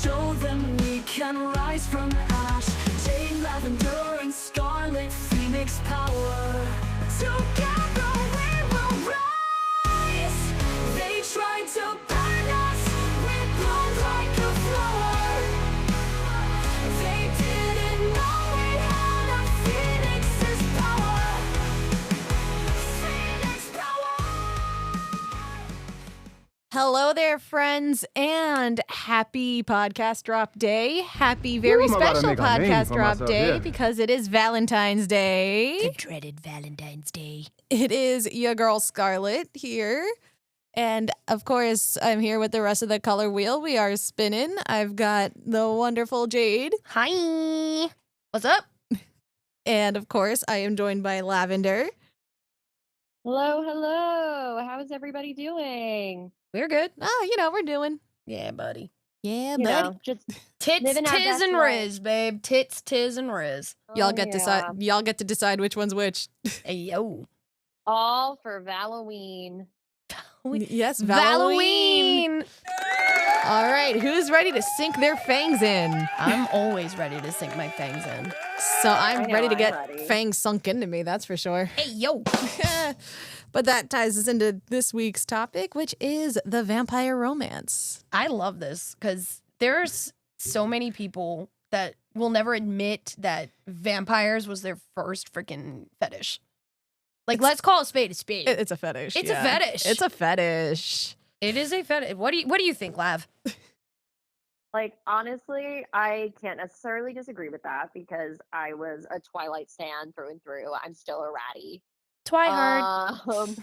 Show them we can rise from ash. Jade, lavender, and scarlet, phoenix power. Together we will rise. They tried to burn us, we bloom like a flower. They didn't know we had a phoenix's power. Phoenix power. Hello there, friends, and happy podcast drop day. Happy, very I'm about to special make a name podcast for drop myself, day yeah. because it is Valentine's Day. The dreaded Valentine's Day. It is your girl Scarlett here. And of course, I'm here with the rest of the color wheel. We are spinning. I've got the wonderful Jade. Hi. What's up? And of course, I am joined by Lavender. Hello, hello. How is everybody doing? We're good. Oh, we're doing. Yeah, buddy. Yeah, You buddy. know, just Tits, Living our tiz, best and life. riz, babe. Tits, tiz, and riz. Y'all oh, get yeah. decide. Y'all get to decide which one's which. Hey, yo. All for Valoween. Yes, Valoween. All right, who's ready to sink their fangs in? I'm always ready to sink my fangs in. So I'm I know, ready to I'm get ready. fangs sunk into me, that's for sure. Hey, yo. But that ties us into this week's topic, which is the vampire romance. I love this because there's so many people that will never admit that vampires was their first freaking fetish. Like, let's call a spade a spade. It's a fetish. It's a fetish. It's a fetish. It is a fetish. What do you think, Lav? Like, honestly, I can't necessarily disagree with that because I was a Twilight stan through and through. I'm still a ratty. Twihard.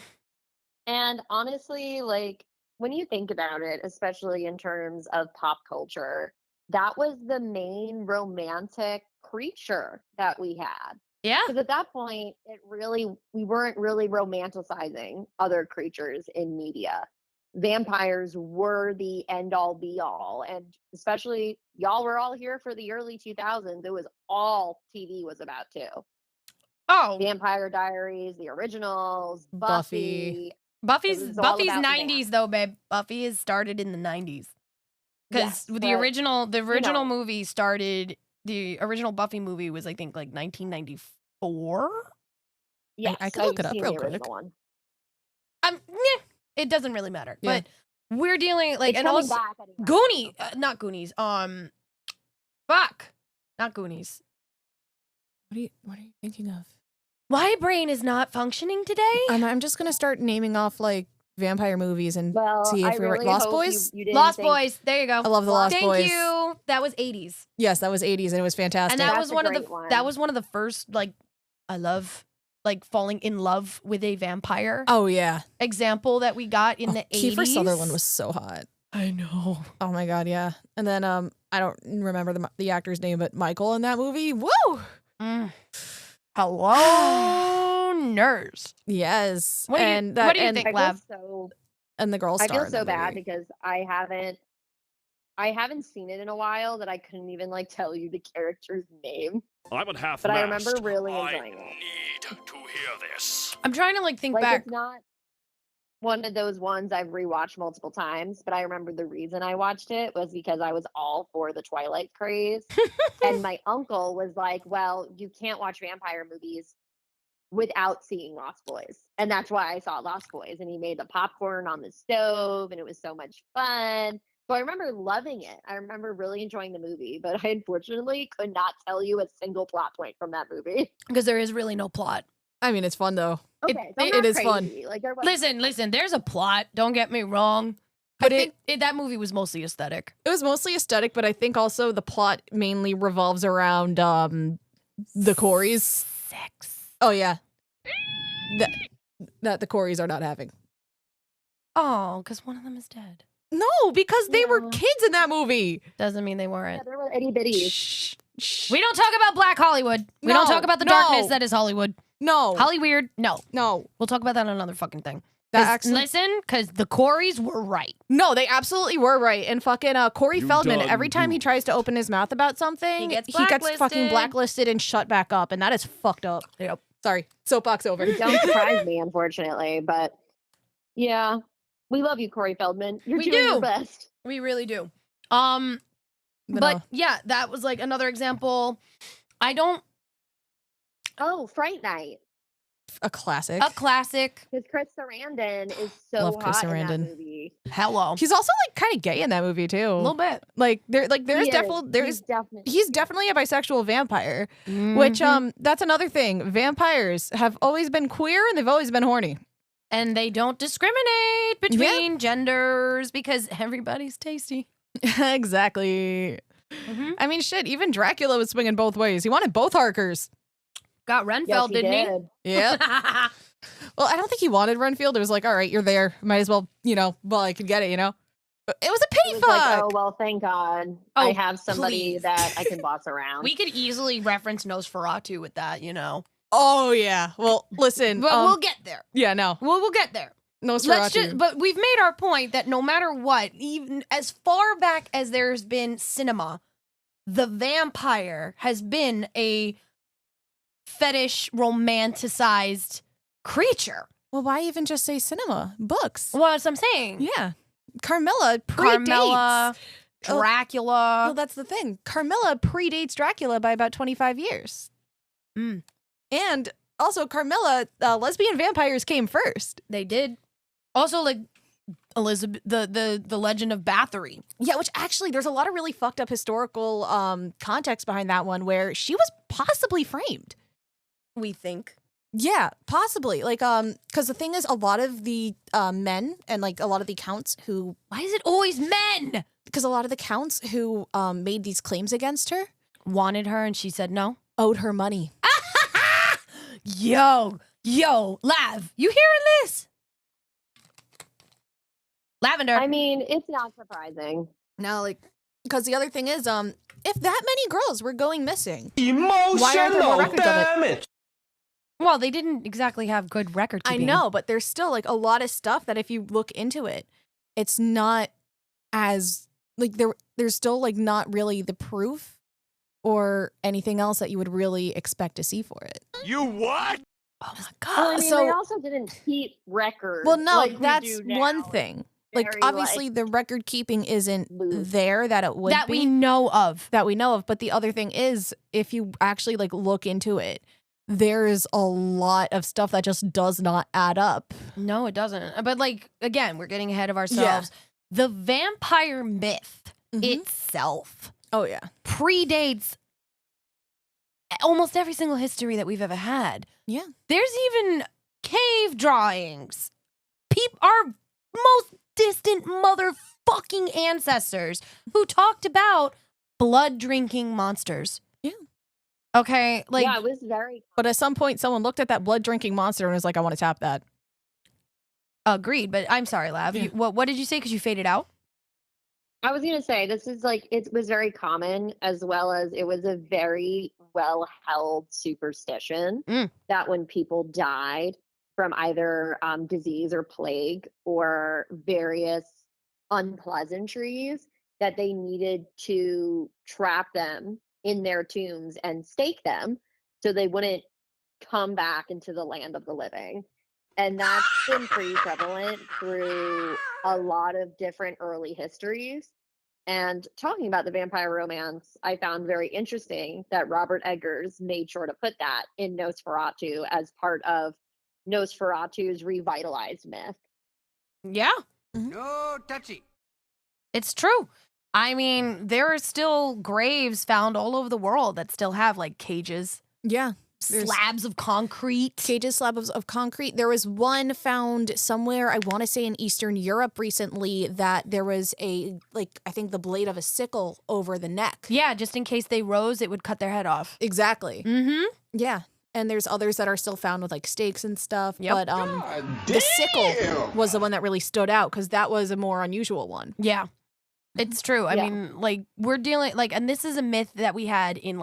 And honestly, like, when you think about it, especially in terms of pop culture, that was the main romantic creature that we had. Yeah. Because at that point, we weren't really romanticizing other creatures in media. Vampires were the end all be all. And especially y'all were all here for the early 2000s. It was all TV was about too. Oh, Vampire Diaries, the originals, Buffy. Buffy. Buffy's It was all about 90s though, babe. Buffy is started in the 90s. Because Yes, the but, original know. movie started, the original Buffy movie was, I think, like 1994. Yes, I could look it I've up seen real the quick. original one. It doesn't really matter. Yeah. But we're dealing, like, It's and coming also, back anyway. Goonies, not Goonies, fuck, not Goonies. What are you thinking of? My brain is not functioning today. I'm just gonna start naming off like vampire movies and Well, see if I we were really Lost hope Boys. You didn't Lost think- Boys, there you go. I love the Lost Thank Boys. you. That was 80s. Yes, that was 80s and it was fantastic. And that That's was a one of the great one. that was one of the first, like, I love, like, falling in love with a vampire Oh yeah, example that we got in the 80s. Kiefer Sutherland was so hot. I know. Oh my god, yeah. And then I don't remember the actor's name, but Michael in that movie. Woo! Hello, nurse. Yes. What do you- and what do you and, think? I Lav. feel so and the girl I star feel in so that bad movie. because I haven't seen it in a while that I couldn't even like tell you the character's name. I'm at half But I mast. remember really I enjoying it. need to hear this. I'm trying to, like, think Like back. it's not one of those ones I've rewatched multiple times, but I remember the reason I watched it was because I was all for the Twilight craze. And my uncle was like, well, you can't watch vampire movies without seeing Lost Boys. And that's why I saw Lost Boys. And he made the popcorn on the stove and it was so much fun. So I remember loving it. I remember really enjoying the movie, but I unfortunately could not tell you a single plot point from that movie. Because there is really no plot. I mean, it's fun though. Okay, so I'm it not is fun. crazy. Like, there was Listen, there's a plot. Don't get me wrong. But I think that movie was mostly aesthetic. It was mostly aesthetic, but I think also the plot mainly revolves around the Coreys. Sex. Oh yeah. That the Coreys are not having. Oh, because one of them is dead. No, because they were Yeah. kids in that movie. Doesn't mean they Yeah, weren't. there were itty bitties. Shh, shh. We don't talk about Black Hollywood. We don't No, talk about the no. darkness that is Hollywood. No. Hollyweird, no. No. We'll talk about that on another fucking thing. That 'Cause- actually- listen, because the Coreys were right. No, they absolutely were right. And fucking Corey You Feldman, done every time he goofed. tries to open his mouth about something, He gets fucking blacklisted. blacklisted and shut back up. And that is fucked up. Yep. Sorry. Soapbox over. Don't surprise me, unfortunately. But yeah, we love you, Corey Feldman. You're We doing do. your best. We really do. But yeah, that was like another example. I don't. Oh, Fright Night. a classic. A classic. Because Chris Sarandon is so Love Chris hot in that Sarandon. movie. Hello. He's also like kind of gay in that movie too. A little bit. There's He definitely is. he's definitely a bisexual vampire. Which that's another thing. Vampires have always been queer and they've always been horny. And they don't discriminate between genders because everybody's tasty. Exactly. I mean, shit. Even Dracula was swinging both ways. He wanted both Harkers. Got Renfeld, didn't he? Yeah. Well, I don't think he wanted Renfield. It was like, all right, you're there. Might as well, well, I could get it, But it was a pity It was fuck. like, oh, well, thank God. I Oh, have somebody please. that I can boss around. We could easily reference Nosferatu with that, Oh, yeah. Well, listen. But we'll get there. Yeah, no. We'll get there. Nosferatu. But we've made our point that no matter what, even as far back as there's been cinema, the vampire has been a fetish romanticized creature. Well, why even just say cinema? Books. Well, that's what I'm saying. Yeah. Carmilla predates. Carmilla, Dracula. Well, that's the thing. Carmilla predates Dracula by about 25 years. And also, Carmilla, lesbian vampires came first. They did. Also, like Elizabeth, the Legend of Bathory. Yeah, which actually, there's a lot of really fucked up historical context behind that one where she was possibly framed. We think. Yeah, possibly. Because the thing is, a lot of the men and a lot of the counts who, Why is it always men? because a lot of the counts who made these claims against her Wanted her and she said no. owed her money. Yo, Lav, you hearing this? Lavender. I mean, it's not surprising. Now, because the other thing is, if that many girls were going missing, why aren't there more records of it? Well, they didn't exactly have good record I keeping. know, but there's still a lot of stuff that if you look into it, it's not as there's still not really the proof or anything else that you would really expect to see for it. You what? Oh my Well, god. I mean, so- they also didn't keep records. Well, no, like we that's do now. one thing. Very, Obviously, the record keeping isn't loose. there that it would That be. we know of. That we know of. But the other thing is, if you actually look into it, there's a lot of stuff that just does not add up. No, it doesn't. But again, we're getting ahead of ourselves. The vampire myth itself Oh yeah. predates almost every single history that we've ever had. Yeah. There's even cave drawings. Our most distant motherfucking ancestors who talked about blood drinking monsters. Yeah. Okay, yeah, it was very. But at some point, someone looked at that blood drinking monster and was like, "I want to tap that." agreed. But I'm sorry, Lav. Yeah. What did you say? Because you faded out. I was gonna say this is it was very common, as well as it was a very well held superstition that when people died from either disease or plague or various unpleasantries, that they needed to trap them in their tombs and stake them so they wouldn't come back into the land of the living. And that's been pretty prevalent through a lot of different early histories. And talking about the vampire romance, I found very interesting that Robert Eggers made sure to put that in Nosferatu as part of Nosferatu's revitalized myth. Yeah, No touchy. it's true. I mean, there are still graves found all over the world that still have cages, Yeah. There's- slabs of concrete. Cages, slabs of concrete. There was one found somewhere, I want to say in Eastern Europe recently, that there was I think the blade of a sickle over the neck. Yeah, just in case they rose, it would cut their head off. Exactly. Mm-hmm. Yeah. And there's others that are still found with stakes and stuff. Yep. But the sickle was the one that really stood out because that was a more unusual one. Yeah, it's true. I Yeah. mean, we're dealing and this is a myth that we had in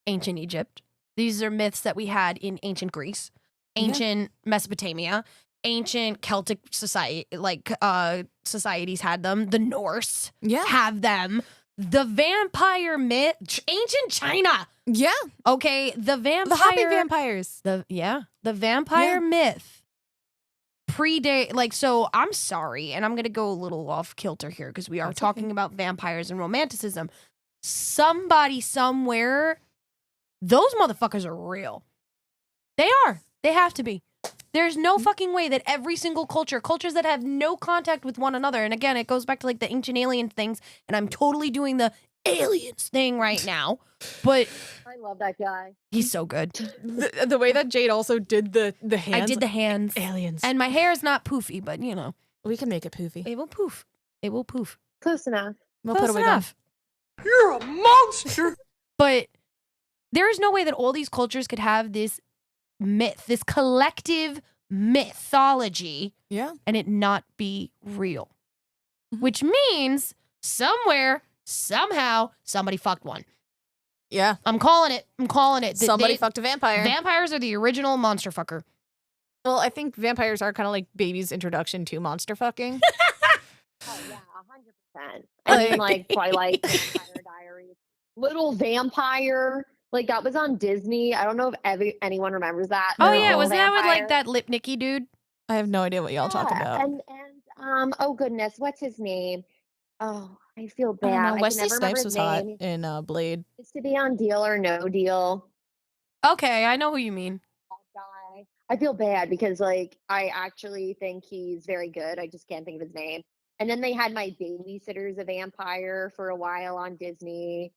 ancient Egypt. These are myths that we had in ancient Greece, ancient Mesopotamia, ancient Celtic society, societies had them. The Norse Yeah. have them. The vampire myth, ancient China. Yeah. Okay, the vampire, The hopping vampires. the vampire myth predate so I'm sorry, and I'm gonna go a little off kilter here because we are That's talking okay. about vampires and romanticism. somebody somewhere, those motherfuckers are real. They are. They have to be. There's no fucking way that every single cultures that have no contact with one another, and again, it goes back to like the ancient alien things, and I'm totally doing the aliens thing right now, but I love that guy. he's so good. The way that Jade also did the hands. I did the hands. aliens. And my hair is not poofy, but you know. We can make it poofy. It will poof. It will poof. Close enough. We'll Close put a wig on. enough. You're a monster! But there is no way that all these cultures could have this myth, this collective mythology, Yeah. and it not be real. Mhm. Which means somewhere, somehow, somebody fucked one. Yeah. I'm calling it. I'm calling it. Somebody fucked a vampire. Vampires are the original monster fucker. Well, I think vampires are kind of like baby's introduction to monster fucking. Oh yeah, 100%. I mean, like Twilight, Vampire Diaries, Little Vampire. Like that was on Disney. I don't know if anyone remembers that. Oh No. yeah, Little was that with like Vampire. that lip Nicky dude? I have no idea what y'all talk Yeah, about. And oh goodness, what's his name? Oh, I feel I bad. don't know. I can Wesley never remember Snipes his was hot name. in Blade. Used to be on Deal or No Deal. Okay, I know who you mean. That guy. I feel bad because like I actually think he's very good. I just can't think of his name. And then they had My Babysitter's a Vampire for a while on Disney.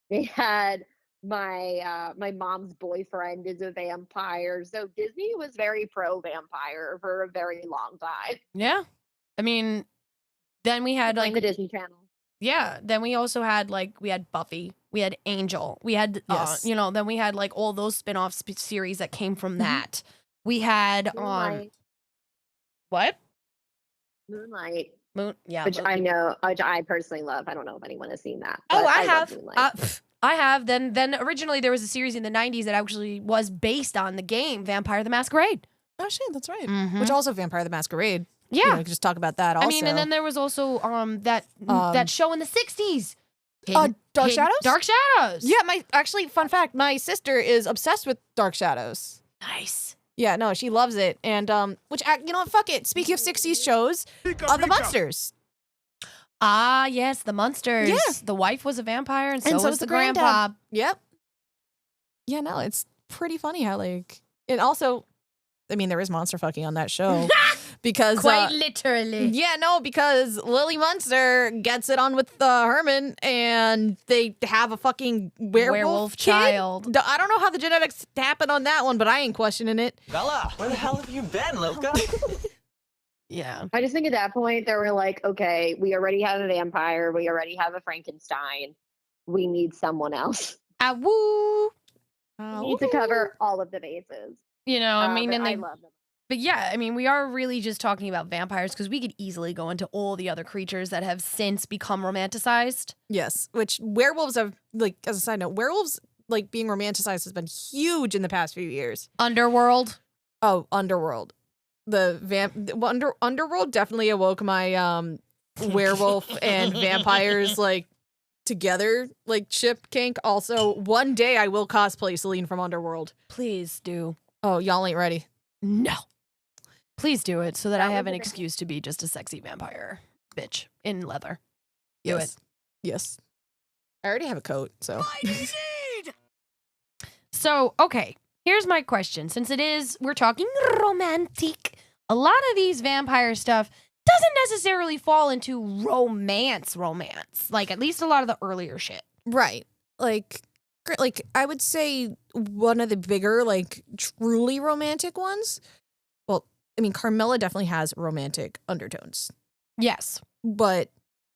They had my mom's boyfriend is a vampire. So Disney was very pro vampire for a very long time. Yeah. I mean, then we had Blame like the Disney Channel. yeah, then we also had like we had Buffy, we had Angel, we had Yes. then we had like all those spin-off series that came from that. We had Moonlight. what? Moonlight, Moon yeah. which Loki. I know, which I personally love. I don't know if anyone has seen that. Oh, but I love have. Moonlight. I have. Then originally there was a series in the 90s that actually was based on the game Vampire the Masquerade. Oh shit, that's right. Mhm. Which also Vampire the Masquerade. Yeah. You know, we could just talk about that also. I mean, and then there was also that show in the 60s. Dark Shadows? Dark Shadows. Yeah, fun fact, my sister is obsessed with Dark Shadows. Nice. Yeah, no, she loves it. And you know what, fuck it. Speaking of 60s shows, the Munsters. Ah, yes, the Munsters. Yeah. The wife was a vampire, and so, And so was is the the granddad. grandpa. Yep. Yeah, no, it's pretty funny how like and also I mean there is monster fucking on that show because Quite literally. yeah, no, because Lily Munster gets it on with Herman, and they have a fucking werewolf kid. child. I don't know how the genetics happen on that one, but I ain't questioning it. Bella, where the hell have you been, Loka? Yeah. I just think at that point they were like, okay, we already have a vampire, we already have a Frankenstein. We need someone else. Ah, woo. We need to cover all of the bases. You know, I mean, but and I they, love them. but yeah, I mean, we are really just talking about vampires because we could easily go into all the other creatures that have since become romanticized. Yes, which werewolves have like as a side note, werewolves like being romanticized has been huge in the past few years. Underworld. Oh, Underworld. Underworld definitely awoke my werewolf and vampires like together like ship kink. Also, one day I will cosplay Celine from Underworld. Please do. Oh, y'all ain't ready. No. Please do it so that I That have was an a bit- excuse to be just a sexy vampire bitch in leather. Do Yes. Yes. I already have a coat, so So, okay, here's my question. Since we're talking romantic, a lot of these vampire stuff doesn't necessarily fall into romance. Like, at least a lot of the earlier shit. right. Like I would say one of the bigger like truly romantic ones. Well, I mean Carmilla definitely has romantic undertones. Yes. But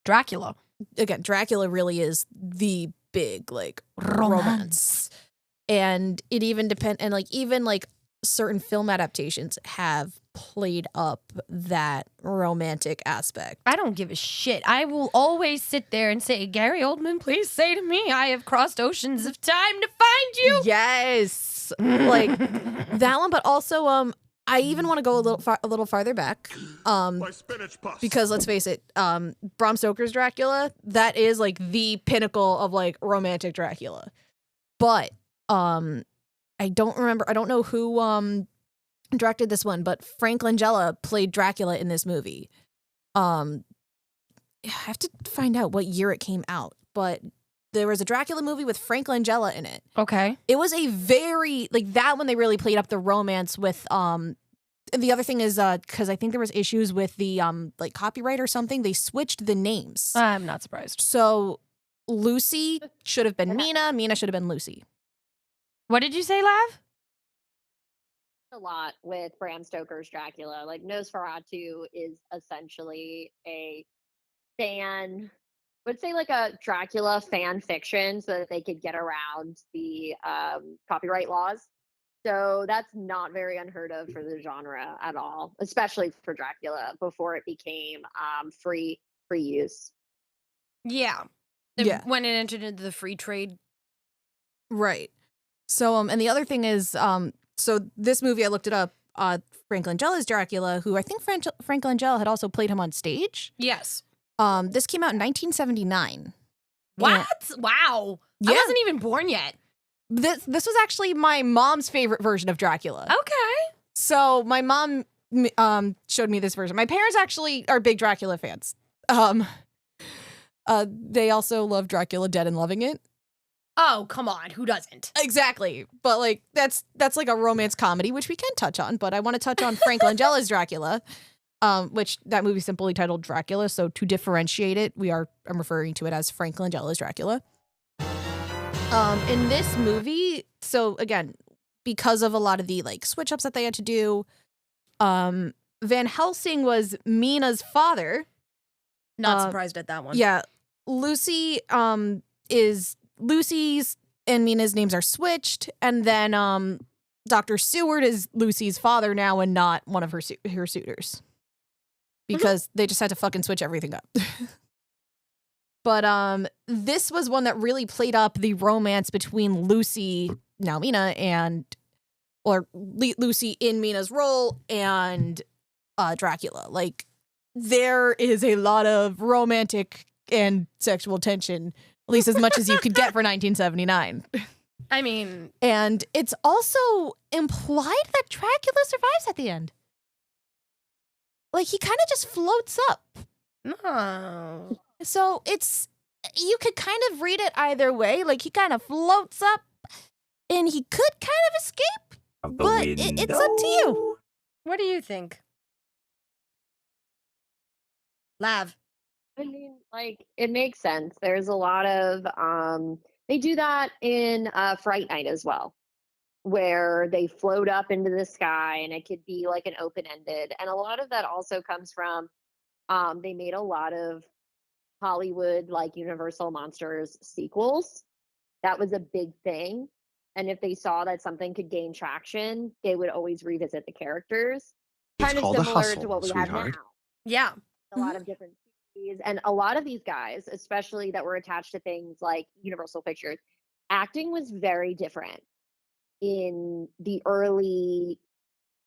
Dracula. again, Dracula really is the big like romance. And it even and like even like certain film adaptations have played up that romantic aspect. I don't give a shit. I will always sit there and say, Gary Oldman, please say to me, I have crossed oceans of time to find you. Yes. Like that one, but also I even want to go a little farther back. My spinach puffs. Because let's face it, Bram Stoker's Dracula, that is like the pinnacle of like romantic Dracula. But I don't know who directed this one, but Frank Langella played Dracula in this movie. I have to find out what year it came out, but there was a Dracula movie with Frank Langella in it. Okay. It was a very like that one. They really played up the romance with And the other thing is because I think there was issues with the like copyright or something. They switched the names. I'm not surprised. So Lucy should have been Mina. Mina should have been Lucy. What did you say, Lav? A lot with Bram Stoker's Dracula. Like Nosferatu is essentially a fan, would say like a Dracula fan fiction so that they could get around the copyright laws. So that's not very unheard of for the genre at all, especially for Dracula before it became free use. Yeah. Yeah. When it entered into the free trade. Right. So and the other thing is so this movie I looked it up. Frank Langella's Dracula, who I think Frank Langella had also played him on stage. Yes. This came out in 1979. What? Wow. Yeah. I wasn't even born yet. This was actually my mom's favorite version of Dracula. Okay. So my mom showed me this version. My parents actually are big Dracula fans. They also love Dracula Dead and Loving It. Oh, come on. Who doesn't? Exactly. But like that's like a romance comedy, which we can touch on, but I want to touch on Frank Langella's Dracula, which that movie simply titled Dracula. So to differentiate it, I'm referring to it as Frank Langella's Dracula. In this movie, so again, because of a lot of the like switch ups that they had to do, Van Helsing was Mina's father. Not surprised at that one. Yeah. Lucy is Lucy's and Mina's names are switched, and then Dr. Seward is Lucy's father now and not one of her suitors. Because they just had to fucking switch everything up. But this was one that really played up the romance between Lucy, now Mina, Lucy in Mina's role and Dracula. Like, there is a lot of romantic and sexual tension, at least as much as you could get for 1979. I mean, And it's also implied that Dracula survives at the end. Like, he kind of just floats up. no. So you could kind of read it either way. Like, he kind of floats up and he could kind of escape, but it's up to you. What do you think? Lav. I mean, like, it makes sense. There's a lot of they do that in Fright Night as well, where they float up into the sky and it could be like an open-ended. And a lot of that also comes from they made a lot of Hollywood, like Universal Monsters sequels. That was a big thing. And if they saw that something could gain traction, they would always revisit the characters. It's Kind of called a similar hustle, to what we sweetheart. have now. Yeah. A lot of different series. And a lot of these guys, especially that were attached to things like Universal Pictures, acting was very different in the early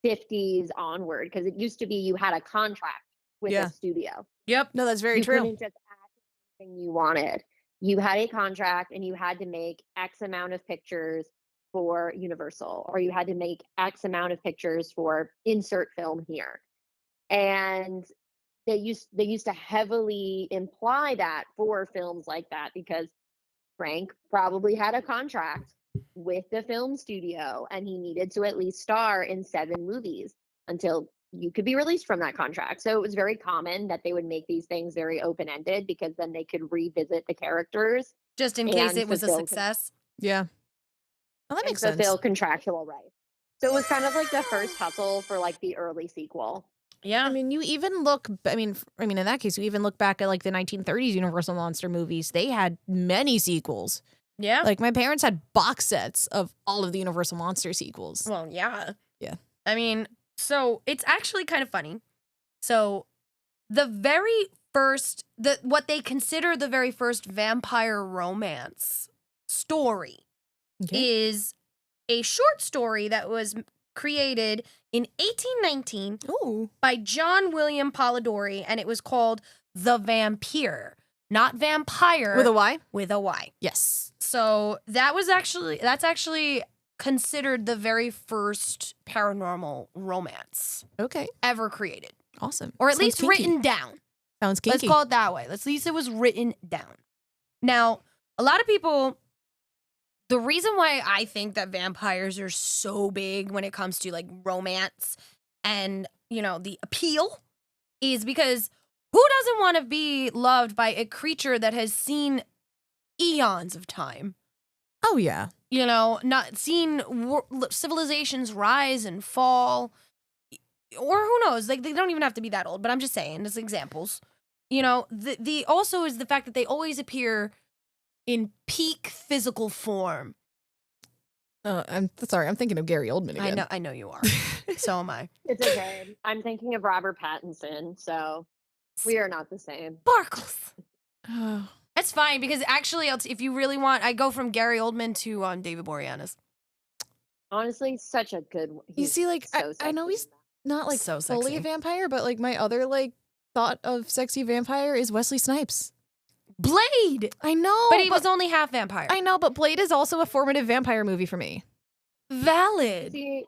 50s onward, because it used to be you had a contract with Yeah. a studio. Yep. No, that's very You true. couldn't just act anything you wanted. You had a contract and you had to make X amount of pictures for Universal, or you had to make X amount of pictures for insert film here. And they used to heavily imply that for films like that, because Frank probably had a contract with the film studio and he needed to at least star in 7 movies until you could be released from that contract. So it was very common that they would make these things very open-ended, because then they could revisit the characters Just in case and it was a fulfill success. Yeah. Well, that and makes sense. fulfill contractual rights. So it was kind of like the first hustle for like the early sequel. Yeah. I mean, you even look. I mean, in that case, you even look back at like the 1930s Universal monster movies. They had many sequels. yeah. Like my parents had box sets of all of the Universal monster sequels. Well, yeah. Yeah. I mean, so it's actually kind of funny. So the very first, what they consider the very first vampire romance story Okay. is a short story that was created in 1819 Ooh. by John William Polidori, and it was called The Vampire, not vampire, With a Y? with a Y. Yes. So that's actually considered the very first paranormal romance Okay. ever created, Awesome. or at Sounds least kinky. written down. Sounds kinky. Let's call it that way. At least it was written down. Now, a lot of people, the reason why I think that vampires are so big when it comes to like romance and, the appeal is because who doesn't want to be loved by a creature that has seen eons of time? Oh yeah. Not seen civilizations rise and fall, or who knows? Like they don't even have to be that old. But I'm just saying, as examples. The also is the fact that they always appear in peak physical form. I'm sorry. I'm thinking of Gary Oldman again. I know you are. So am I. It's okay. I'm thinking of Robert Pattinson, so we are not the same. Sparkles. Oh. That's fine because actually, if you really want, I go from Gary Oldman to David Boreanaz. Honestly, such a good one. You see, like, so I know he's not like So fully sexy. a vampire, but like my other like thought of sexy vampire is Wesley Snipes. Blade. I know, But he was only half vampire. I know, but Blade is also a formative vampire movie for me. Valid. See,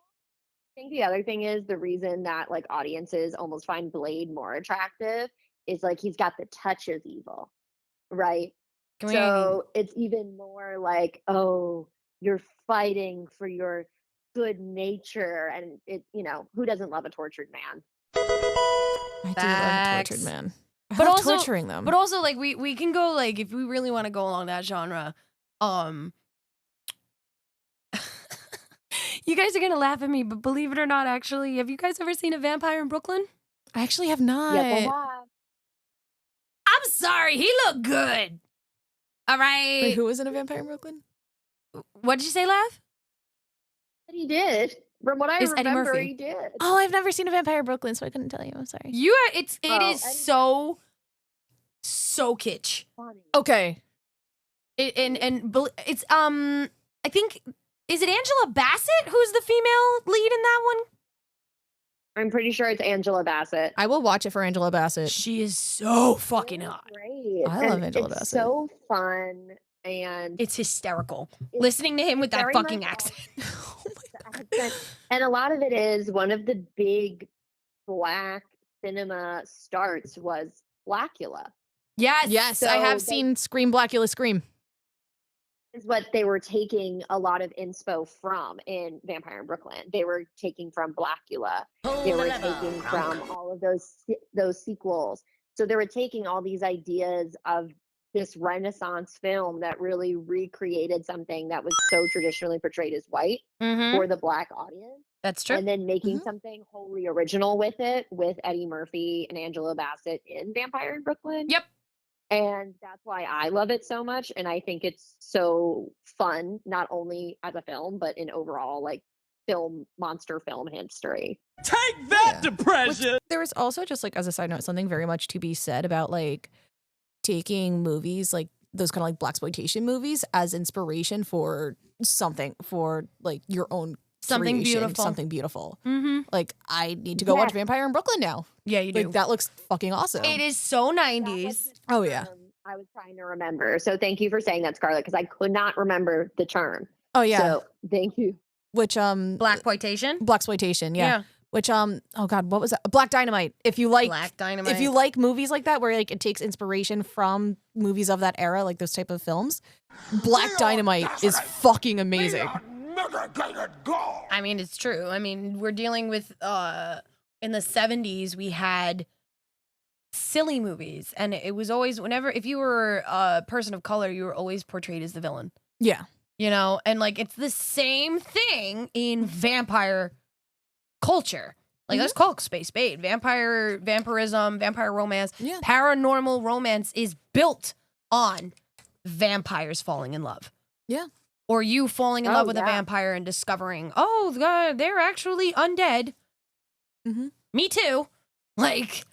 I think the other thing is the reason that like audiences almost find Blade more attractive is like he's got the touch of evil, right? So it's even more like, oh, you're fighting for your good nature, and who doesn't love a tortured man? I do love a Facts. tortured man. I But love also- torturing them. But also, like, we can go, like, if we really want to go along that genre, you guys are going to laugh at me, but believe it or not, actually, have you guys ever seen a vampire in Brooklyn? I actually have not. Yes, I have. I'm sorry, he looked good. All right. Wait, who was in a vampire in Brooklyn? What did you say, Lav? But he did. From what I It's Eddie remember, Murphy. he did. Oh, I've never seen a vampire in Brooklyn, so I couldn't tell you. I'm sorry. It Oh, is and- so kitsch. Funny. Okay. It's I think, is it Angela Bassett who's the female lead in that one? I'm pretty sure it's Angela Bassett. I will watch it for Angela Bassett. She is so fucking They're hot. Great. I love And Angela it's Bassett. so fun, and It's hysterical. It's Listening to him with that very fucking much accent. Oh my the accent. And a lot of it is one of the big Black cinema starts was Blackula. Yes. Yes, So I have they- seen Scream Blackula Scream. Is what they were taking a lot of inspo from in Vampire in Brooklyn. They were taking from Blackula. They were taking from all of those sequels. So they were taking all these ideas of this Renaissance film that really recreated something that was so traditionally portrayed as white Mm-hmm. for the Black audience, That's true. and then making Mhm. something wholly original with it, with Eddie Murphy and Angela Bassett in Vampire in Brooklyn. Yep. And that's why I love it so much. And I think it's so fun, not only as a film, but in overall like monster film history. Take that, Yeah. depression! There was also, just like as a side note, something very much to be said about like taking movies like those kind of like blaxploitation movies as inspiration for something, for like your own Something creation, beautiful. something beautiful. Mm-hmm. Like I need to go watch Yes. Vampire in Brooklyn now. Yeah, you do. Like that looks fucking awesome. It is so That 90s. was the Oh, yeah. term I was trying to remember. So thank you for saying that, Scarlett, because I could not remember the term. Oh yeah. So thank you. Which Blaxploitation. blaxploitation, yeah. Which oh god, what was that? Black Dynamite. If you like Black Dynamite. if you like movies like that where like it takes inspiration from movies of that era, like those type of films, Black Dynamite is fucking amazing. I mean, it's true. I mean, we're dealing with in the 70s we had silly movies, and it was always if you were a person of color, you were always portrayed as the villain. Yeah. And like it's the same thing in vampire culture. Like let's call it space bait. Vampirism, vampire romance, Yeah. paranormal romance is built on vampires falling in love. Yeah. Or you falling in Oh, love with a yeah. vampire and discovering, oh god, they're actually undead. Mhm. Me too. Like,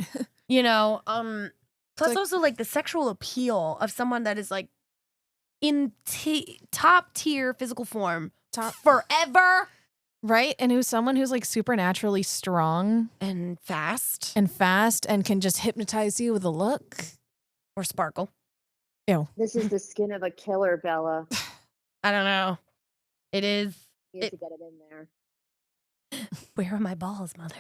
plus like- also like the sexual appeal of someone that is like in top tier physical form forever Right? And who's someone who's like supernaturally strong and fast and fast and can just hypnotize you with a look. or sparkle. This is the skin of a killer, Bella. I don't know. It is. You need to get it in there. Where are my balls, mother?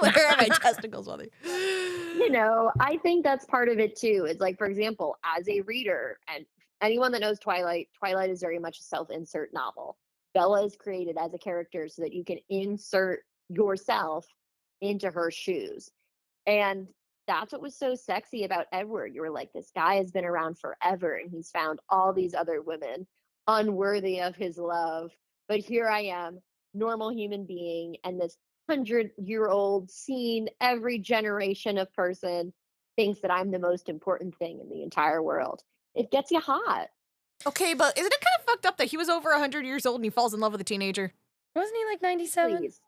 Where are my testicles, mother? I think that's part of it too. It's like, for example, as a reader, and anyone that knows Twilight, Twilight is very much a self-insert novel. Bella is created as a character so that you can insert yourself into her shoes. And that's what was so sexy about Edward. You were like, this guy has been around forever and he's found all these other women unworthy of his love. But here I am, normal human being, and this 100-year-old, seen every generation of person thinks that I'm the most important thing in the entire world. It gets you hot. Okay, but isn't it kind of fucked up that he was over 100 years old and he falls in love with a teenager? Wasn't he like 97? Please.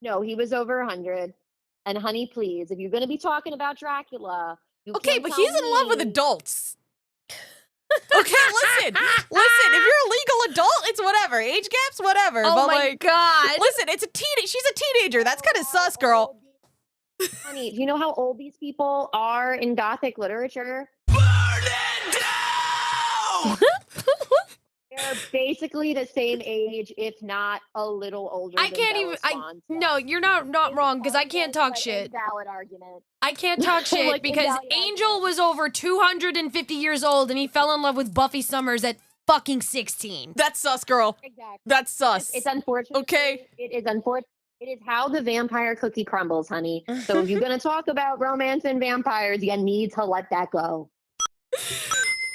No, he was over 100. And honey, please, if you're going to be talking about Dracula, you Okay, can't but tell he's in love with me- adults. Okay, listen. If you're a legal adult, it's whatever. Age gaps, whatever. Oh but my like, God. listen, it's a she's a teenager. That's kind of sus, girl. Honey, do you know how old these people are in Gothic literature? They're basically the same age, if not a little older. I than can't Bella even. Swanson. No, you're not wrong because I can't talk But shit. Invalid argument. I can't talk shit Like, because invalid Angel argument. was over 250 years old and he fell in love with Buffy Summers at fucking 16. That's sus, girl. Exactly. That's sus. It's unfortunate. Okay. It is unfortunate. It is how the vampire cookie crumbles, honey. So if you're gonna talk about romance and vampires, you need to let that go.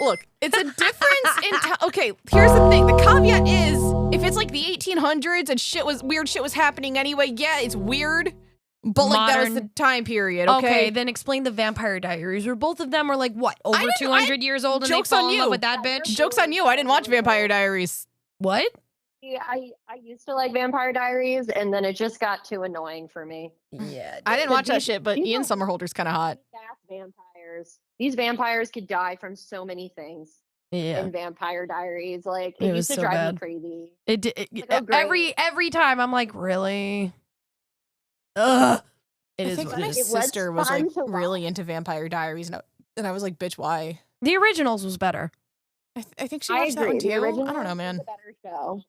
Look, it's a difference in okay, here's the thing. The caveat is if it's like the 1800s and weird shit was happening anyway, yeah, it's weird. But like that was the Modern- time period, Okay, okay? then explain the Vampire Diaries, where both of them are like what, over didn't- 200 years old, and they Joke's on fall in love you. with that bitch. Joke's on you. I didn't watch Vampire Diaries. What? Yeah, I used to like Vampire Diaries, and then it just got too annoying for me. Yeah, I didn't But watch that these- shit, but these Ian are Somerhalder's kind of hot. fast vampires. These vampires could die from so many things yeah. in Vampire Diaries. Like It it was used to so drive bad. me crazy. It did. Like, oh, great. Every time I'm like, really? Ugh. It I is think what my it is. It was sister was fun like to watch. really into Vampire Diaries, and I was like, bitch, why? The originals was better. I think she I watched that agree. one The too. original I don't know, was man. a better show.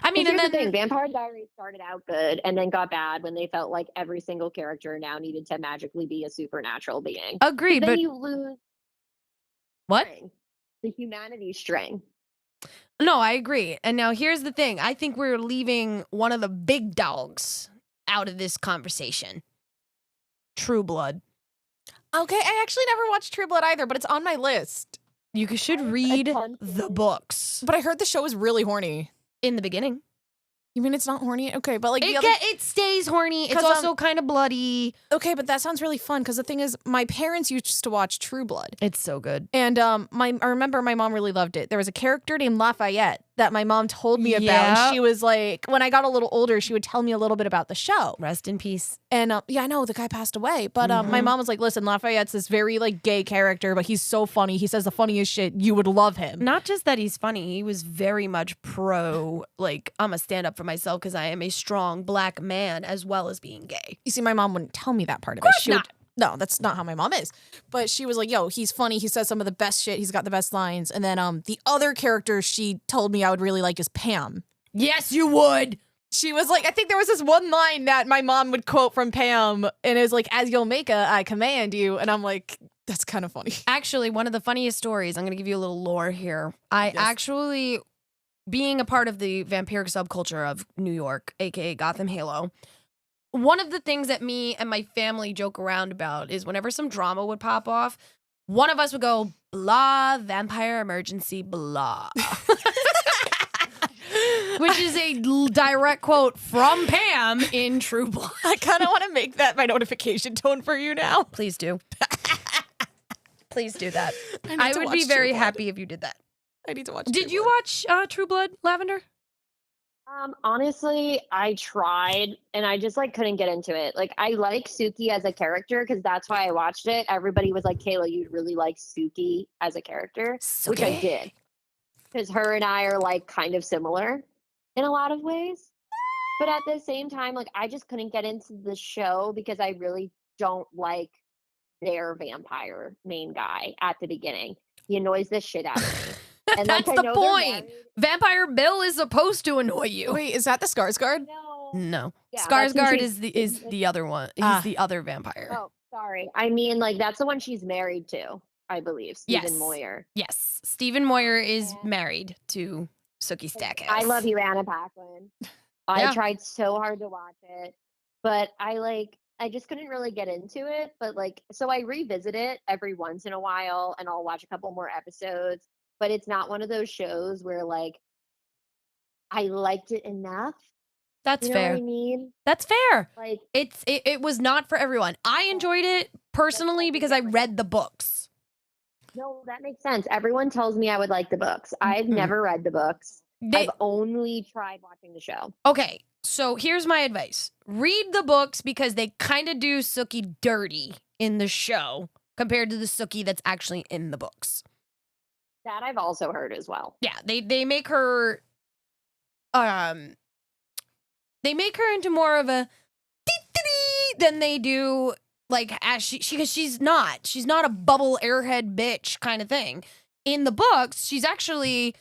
I mean, Here's and the thing: then Vampire Diaries started out good and then got bad when they felt like every single character now needed to magically be a supernatural being. agreed, Then but you lose what? string, the humanity string. No, I agree. And now here's the thing: I think we're leaving one of the big dogs out of this conversation. True Blood. Okay, I actually never watched True Blood either, but it's on my list. You should I've read attempted the it. books But I heard the show was really horny. in the beginning. You mean it's not horny? Okay, but like the It, other. it stays horny. It's 'Cause, also kind of bloody. Okay, but that sounds really fun because the thing is, my parents used to watch True Blood, It's so good. and I remember my mom really loved it. There was a character named Lafayette that my mom told me about, Yeah. and she was like, when I got a little older, she would tell me a little bit about the show. Rest in peace. And yeah, I know the guy passed away, but Mm-hmm. my mom was like, "Listen, Lafayette's this very like gay character, but he's so funny. He says the funniest shit. You would love him." Not just that he's funny, he was very much pro, like, I'm a stand up for myself because I am a strong black man as well as being gay. You see, my mom wouldn't tell me that part of course it. She would- not. no, that's not how my mom is. But she was like, "Yo, he's funny. He says some of the best shit. He's got the best lines." And then the other character she told me I would really like is Pam. Yes, you would. She was like, I think there was this one line that my mom would quote from Pam, and it was like, "As you'll make I command you." And I'm like, that's kind of funny. Actually, one of the funniest stories, I'm going to give you a little lore here. I Yes. actually, being a part of the vampiric subculture of New York, aka Gotham Halo, one of the things that me and my family joke around about is whenever some drama would pop off, one of us would go, blah, vampire emergency, blah. Which is a direct quote from Pam in True Blood. I kind of want to make that my notification tone for you now. Please do. Please do that. need I to would watch be very True Blood. happy if you did that. I need to watch. Did True you Blood. watch True Blood, Lavender? Honestly, I tried and I just like couldn't get into it. Like I like Suki as a character because that's why I watched it. Everybody was like, "Kayla, you'd really like Suki as a character," which I Suki. did because her and I are like kind of similar in a lot of ways. But at the same time, like I just couldn't get into the show because I really don't like their vampire main guy at the beginning. He annoys the shit out of me. And That's like, I the know they're point. married. Vampire Bill is supposed to annoy you. Wait, is that the Skarsgård? No. No, Yeah, that's who Skarsgård she- is the other one. He's Ah. the other vampire. Oh, sorry. I mean, like that's the one she's married to. I believe. Yes. Stephen Moyer. Yes. Stephen Moyer is Yeah. married to Sookie Stackhouse. I love you, Anna Paquin. I Yeah. tried so hard to watch it, but I just couldn't really get into it. But so I revisit it every once in a while and I'll watch a couple more episodes. But it's not one of those shows where I liked it enough. That's You know fair. what I mean? That's fair. Like, It was not for everyone. I enjoyed it personally because I read the books. no, that makes sense. Everyone tells me I would like the books. I've Mm-mm. never read the books. They, I've only tried watching the show. okay, so here's my advice. Read the books because they kind of do Sookie dirty in the show compared to the Sookie that's actually in the books. That I've also heard as well. Yeah, they make her they make her into more of a than they do as she's not a bubble airhead bitch kind of thing. In the books, she's actually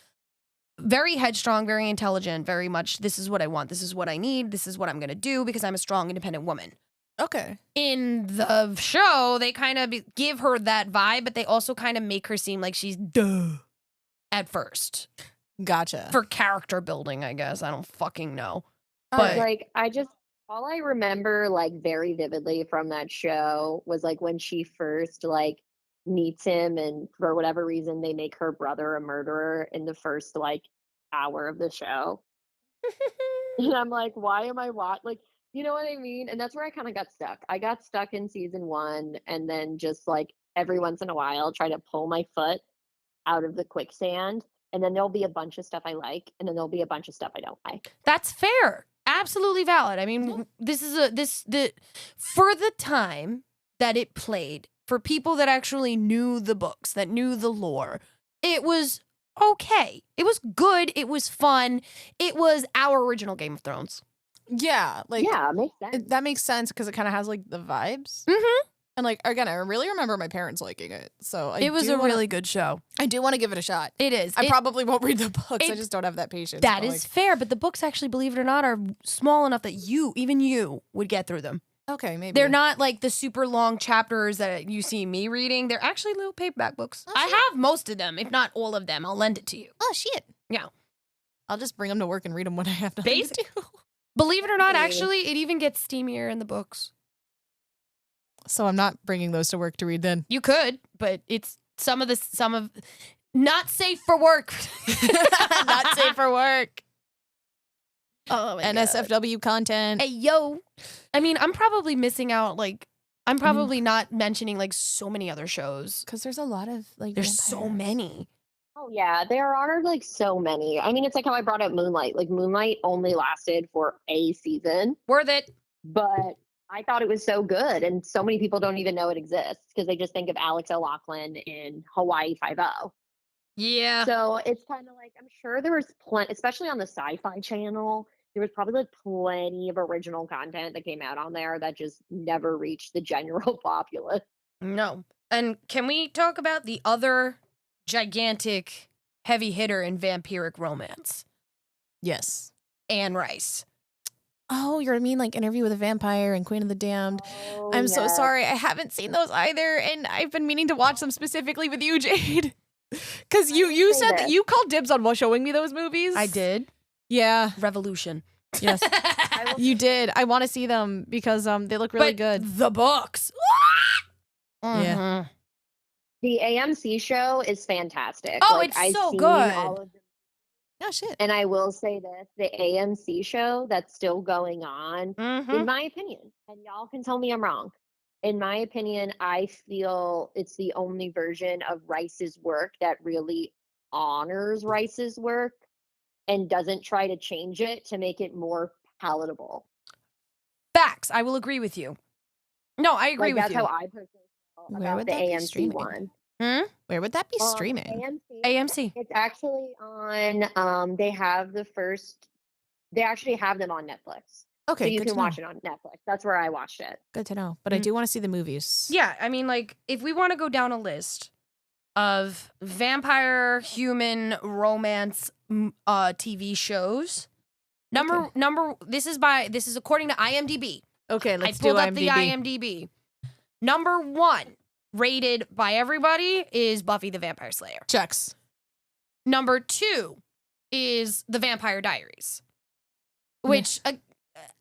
very headstrong, very intelligent, very much this is what I want, this is what I need, this is what I'm going to do because I'm a strong independent woman. Okay. In the show, they kind of give her that vibe, but they also kind of make her seem like she's duh at first. Gotcha. For character building, I guess. I don't fucking know. But All I remember very vividly from that show was when she first meets him, and for whatever reason they make her brother a murderer in the first hour of the show. And I'm like, why am I you know what I mean? And that's where I kind of got stuck. I got stuck in season 1 and then just every once in a while try to pull my foot out of the quicksand, and then there'll be a bunch of stuff I like and then there'll be a bunch of stuff I don't like. That's fair. Absolutely valid. I mean, this is for the time that it played, for people that actually knew the books, that knew the lore, it was okay. It was good. It was fun. It was our original Game of Thrones. yeah, Yeah, it makes sense. that makes sense because it kind of has the vibes. Mm-hmm. And again, I really remember my parents liking it. So It was a really good show. I do want to give it a shot. It is. I probably won't read the books. I it- just don't have that patience. That but, is fair, but the books actually, believe it or not, are small enough that even you would get through them. okay, maybe. They're not like the super long chapters that you see me reading. They're actually little paperback books. Oh, I shit. have most of them, if not all of them. I'll lend it to you. Oh, shit. Yeah. I'll just bring them to work and read them when I have nothing to Basic. do. Believe it or not, Okay. actually, it even gets steamier in the books. So I'm not bringing those to work to read then. You could, but it's some of not safe for work. Not safe for work. Oh my God. NSFW content. Hey, yo. I mean, I'm probably missing out. I'm probably not mentioning so many other shows. Because there's a lot of There's so vampires. many. Oh yeah, there are so many. I mean, it's how I brought up Moonlight. Moonlight only lasted for a season, Worth it. but I thought it was so good, and so many people don't even know it exists because they just think of Alex O'Loughlin in Hawaii Five-0. Yeah. So it's kind of I'm sure there was plenty, especially on the Sci-Fi Channel. There was probably plenty of original content that came out on there that just never reached the general populace. No. And can we talk about the other gigantic heavy hitter in vampiric romance? Yes. Anne Rice. Oh, you're mean Interview with a Vampire and Queen of the Damned. Oh, I'm so yes. sorry. I haven't seen those either, and I've been meaning to watch them specifically with you, Jade. Because you say said that this. you called dibs on showing me those movies. I did. Yeah. Revolution. Yes. You did. I want to see them because they look really But good. The books. Yeah. Mhm. The AMC show is fantastic. Oh, it's I've so seen good. all of them. Oh shit. And I will say this, the AMC show that's still going on, Mhm. in my opinion, and y'all can tell me I'm wrong. In my opinion, I feel it's the only version of Rice's work that really honors Rice's work and doesn't try to change it to make it more palatable. Facts. I will agree with you. No, I agree with That's you. how I personally feel Where about would the that be AMC streaming? one. Where would that be streaming? AMC. AMC. It's actually on. They actually have them on Netflix, Okay, so you good can to know. watch it on Netflix. That's where I watched it. Good to know. But I Mm. do want to see the movies. Yeah, I mean, if we want to go down a list of vampire human romance TV shows, this is according to IMDb. Okay, I let's do pulled up the IMDb. IMDb. Number 1, rated by everybody is Buffy the Vampire Slayer. Checks. Number 2 is The Vampire Diaries, which,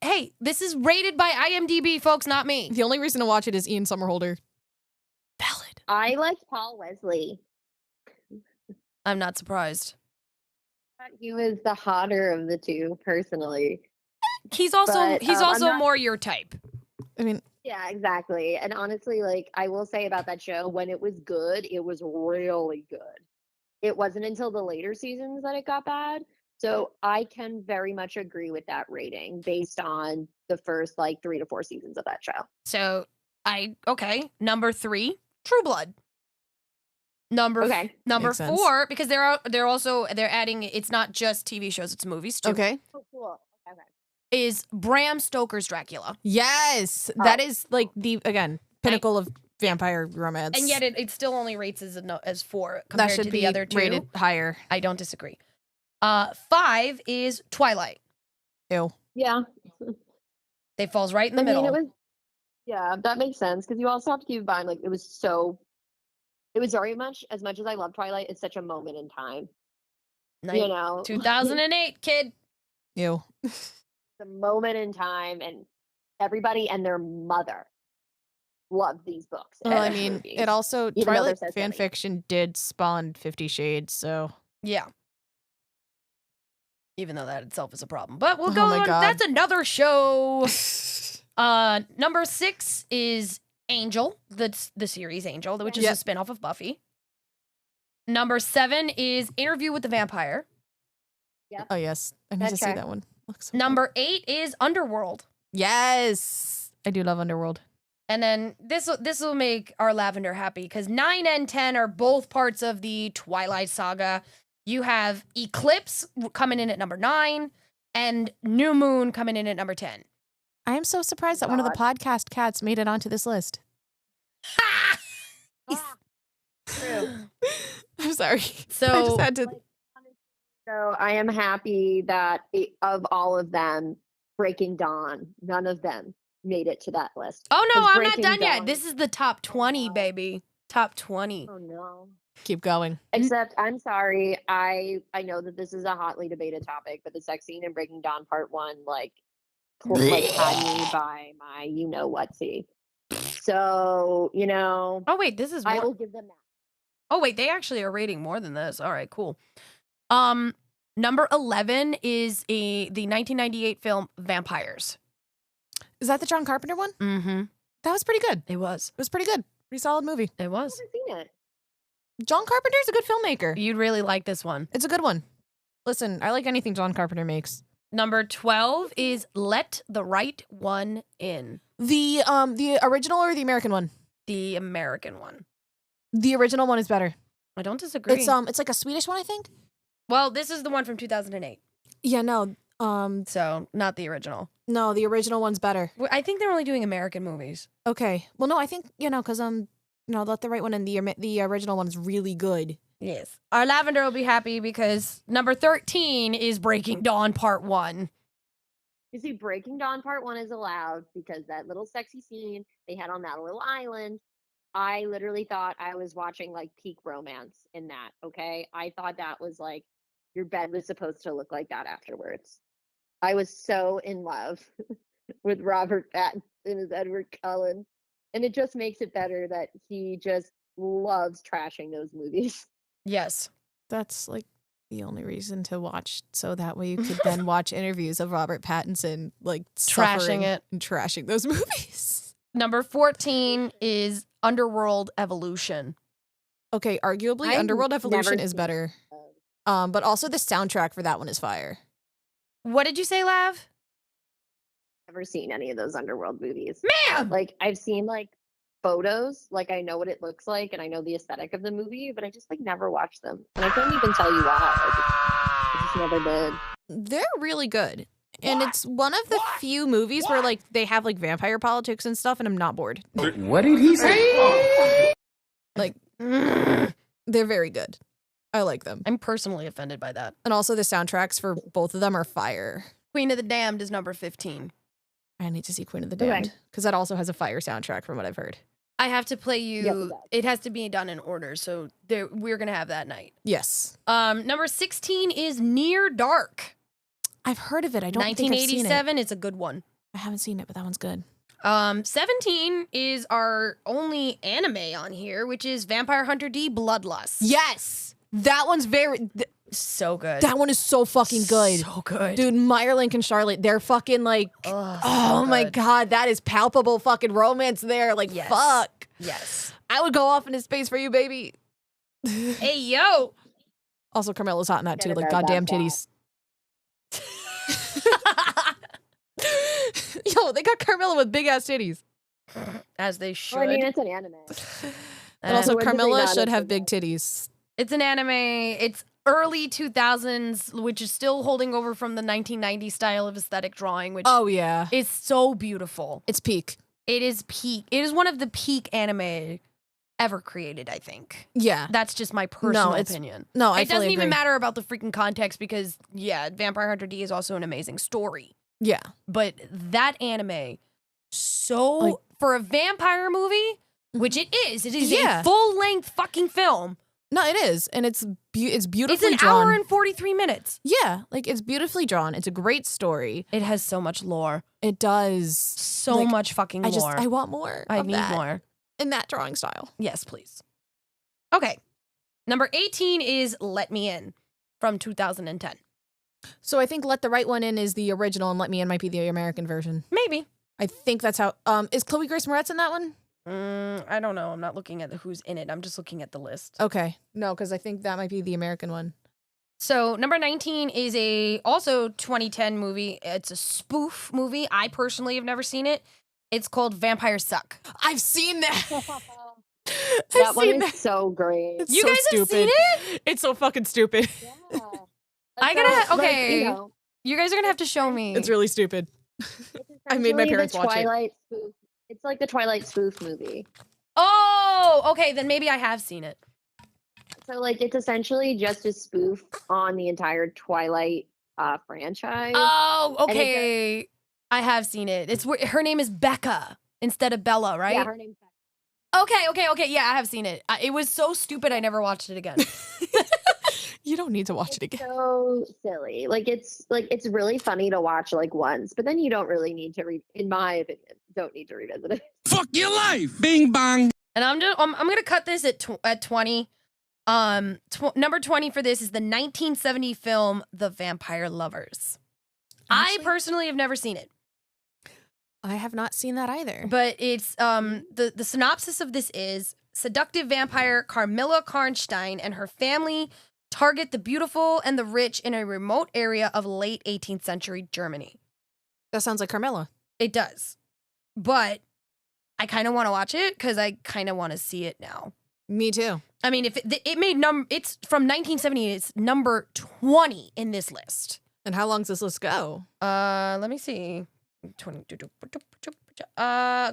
hey, this is rated by IMDb, folks, not me. The only reason to watch it is Ian Somerhalder. Valid. I liked Paul Wesley. I'm not surprised. He was the hotter of the two, personally. He's also But, I'm not- more your type. I mean, Yeah, exactly. And honestly, like, I will say about that show, when it was good, it was really good. It wasn't until the later seasons that it got bad. So I can very much agree with that rating based on the first like 3 to 4 seasons of that show. So okay. Number 3, True Blood. Number Okay. number Makes sense. 4, because they're adding, it's not just TV shows, it's movies too. okay. Oh, cool. Okay. Is Bram Stoker's Dracula. Yes. That is like the, again, pinnacle of vampire romance. And yet it still only rates as 4 that compared should to be the other 2. rated higher. I don't disagree. 5 is Twilight. Ew. Yeah. It falls right in the I middle. mean, it was, yeah, that makes sense because you also have to keep in mind, like, it was very much, as I love Twilight, it's such a moment in time. You know, 2008, kid. Ew. the moment in time, and everybody and their mother loved these books. Well, I and mean, movies. it also, though Twilight they're so fan silly. fiction did spawn 50 Shades, so. Yeah. Even though that itself is a problem. But we'll Oh go my on. God. That's another show. Number 6 is Angel, the series Angel, which is a Yep. spinoff of Buffy. Number 7 is Interview with the Vampire. Oh, yes. I need That to see tracks. that one. Looks so Number 8 is Underworld. good. Yes. I do love Underworld. And then this will make our Lavender happy because 9 and 10 are both parts of the Twilight saga. You have Eclipse coming in at number 9 and New Moon coming in at number 10. I am so surprised that one of the podcast cats made it onto this list. True. I'm sorry. So I just had to. So I am happy that of all of them, Breaking Dawn, none of them made it to that list. Oh no, 'Cause I'm not Breaking done yet. Dawn- This is the top 20, no. baby. Top 20. Oh no. Keep going. Except I'm sorry, I know that this is a hotly debated topic, but the sex scene in Breaking Dawn Part 1 like had me by my you know whatsy. So, you know, Oh wait, this is I more. will give them that. Oh wait, they actually are rating more than this. All right, cool. Number 11 is the 1998 film Vampires. Is that the John Carpenter one? Mm-hmm. That was pretty good. It was. It was pretty good. Pretty solid movie. It I was. haven't seen it. John Carpenter's a good filmmaker. You'd really like this one. It's a good one. Listen, I like anything John Carpenter makes. Number 12 is Let the Right One In. The original or the American one? The American one. The original one is better. I don't disagree. It's like a Swedish one, I think. Well, this is the one from 2008. Yeah, no. So, not the original. No, the original one's better. I think they're only doing American movies. Okay. Well, no, I think, because Let the Right One in the original one is really good. Yes. Our Lavender will be happy because number 13 is Breaking Dawn Part 1. You see, Breaking Dawn Part 1 is allowed because that little sexy scene they had on that little island, I literally thought I was watching like peak romance in that, okay? I thought that was like, your bed was supposed to look like that afterwards. I was so in love with Robert Pattinson as Edward Cullen. And it just makes it better that he just loves trashing those movies. Yes. That's like the only reason to watch, so that way you could then watch interviews of Robert Pattinson like Trashing suffering it. and trashing those movies. Number 14 is Underworld Evolution. Okay, arguably I've Underworld never Evolution is seen better. But also the soundtrack for that one is fire. What did you say, Lav? Never seen any of those Underworld movies. Man! Like I've seen like photos, like I know what it looks like and I know the aesthetic of the movie, but I just like never watched them. And I couldn't even tell you why. I just never did. They're really good. And it's one of the few movies where like they have like vampire politics and stuff and I'm not bored. What did he say? Like they're very good. I like them. I'm personally offended by that. And also the soundtracks for both of them are fire. Queen of the Damned is number 15. I need to see Queen of the Okay. Damned because that also has a fire soundtrack from what I've heard. I have to play Yes, you. it does. It has to be done in order, so we're gonna have that night. Yes. Number 16 is Near Dark. I've heard of it. I don't think I've seen it. 1987. It's a good one. I haven't seen it, but that one's good. 17 is our only anime on here, which is Vampire Hunter D Bloodlust. Yes. That one's So good. that one is so fucking good. So good. Dude, Meyerlink and Charlotte, they're fucking like, Ugh, oh so my good. God, that is palpable fucking romance there. Like, Yes. fuck. Yes. I would go off into space for you, baby. Hey, yo. Also, Carmella's hot in that too. Get Like, about goddamn that titties. Yo, they got Carmella with big ass titties. As they should. Well, I mean, it's an anime. But also, Wouldn't it be Carmella not should a have thing? big titties. It's an anime. It's early 2000s, which is still holding over from the 1990s style of aesthetic drawing, which Oh, yeah. is so beautiful. It's peak. It is peak. It is one of the peak anime ever created, I think. Yeah. That's just my personal it's- opinion. No, I It doesn't fully even agree. matter about the freaking context because, yeah, Vampire Hunter D is also an amazing story. Yeah. But that anime, so Like- for a vampire movie, which it is Yeah. a full-length fucking film. No, it is. And it's It's beautifully an drawn. hour and 43 minutes. Yeah. Like, it's beautifully drawn. It's a great story. It has so much lore. It does. So Like, much fucking lore. I want more. I of need that more. in that drawing style. Yes, please. Okay. Number 18 is Let Me In from 2010. So I think Let the Right One In is the original and Let Me In might be the American version. Maybe. I think that's how is Chloe Grace Moretz in that one? I don't know. I'm not looking at who's in it. I'm just looking at the list. Okay. No, because I think that might be the American one. So number 19 is a also 2010 movie. It's a spoof movie. I personally have never seen it. It's called Vampires Suck. I've seen that. That one is so great. It's You so guys have seen it? It's so fucking stupid. Yeah. I That's gotta- all, like, okay. you know, You guys are gonna have to show me. It's really stupid. it's I made my essentially parents the watch it. Twilight spoof. It's like the Twilight spoof movie. Oh, okay. Then maybe I have seen it. So like it's essentially just a spoof on the entire Twilight franchise. Oh, And okay. I have seen it. It's her name is Becca instead of Bella, right? Yeah, her name's Okay. Yeah, I have seen it. It was so stupid. I never watched it again. You don't need to watch it again. so silly. It's really funny to watch like once, but then you don't really need to in my opinion, don't need to revisit it. Fuck your life. Bing bang. And I'm gonna cut this at 20. Number 20 for this is the 1970 film The Vampire Lovers. I Actually- personally have never seen it, I have not seen that either. but it's the synopsis of this is seductive vampire Carmilla Karnstein and her family target the beautiful and the rich in a remote area of late 18th century Germany. That sounds like Carmella. It does, but I kind of want to watch it because I kind of want to see it now. Me too. I mean, if it made it's from 1970, it's number 20 in this list. And how long does this list go? Let me see. 20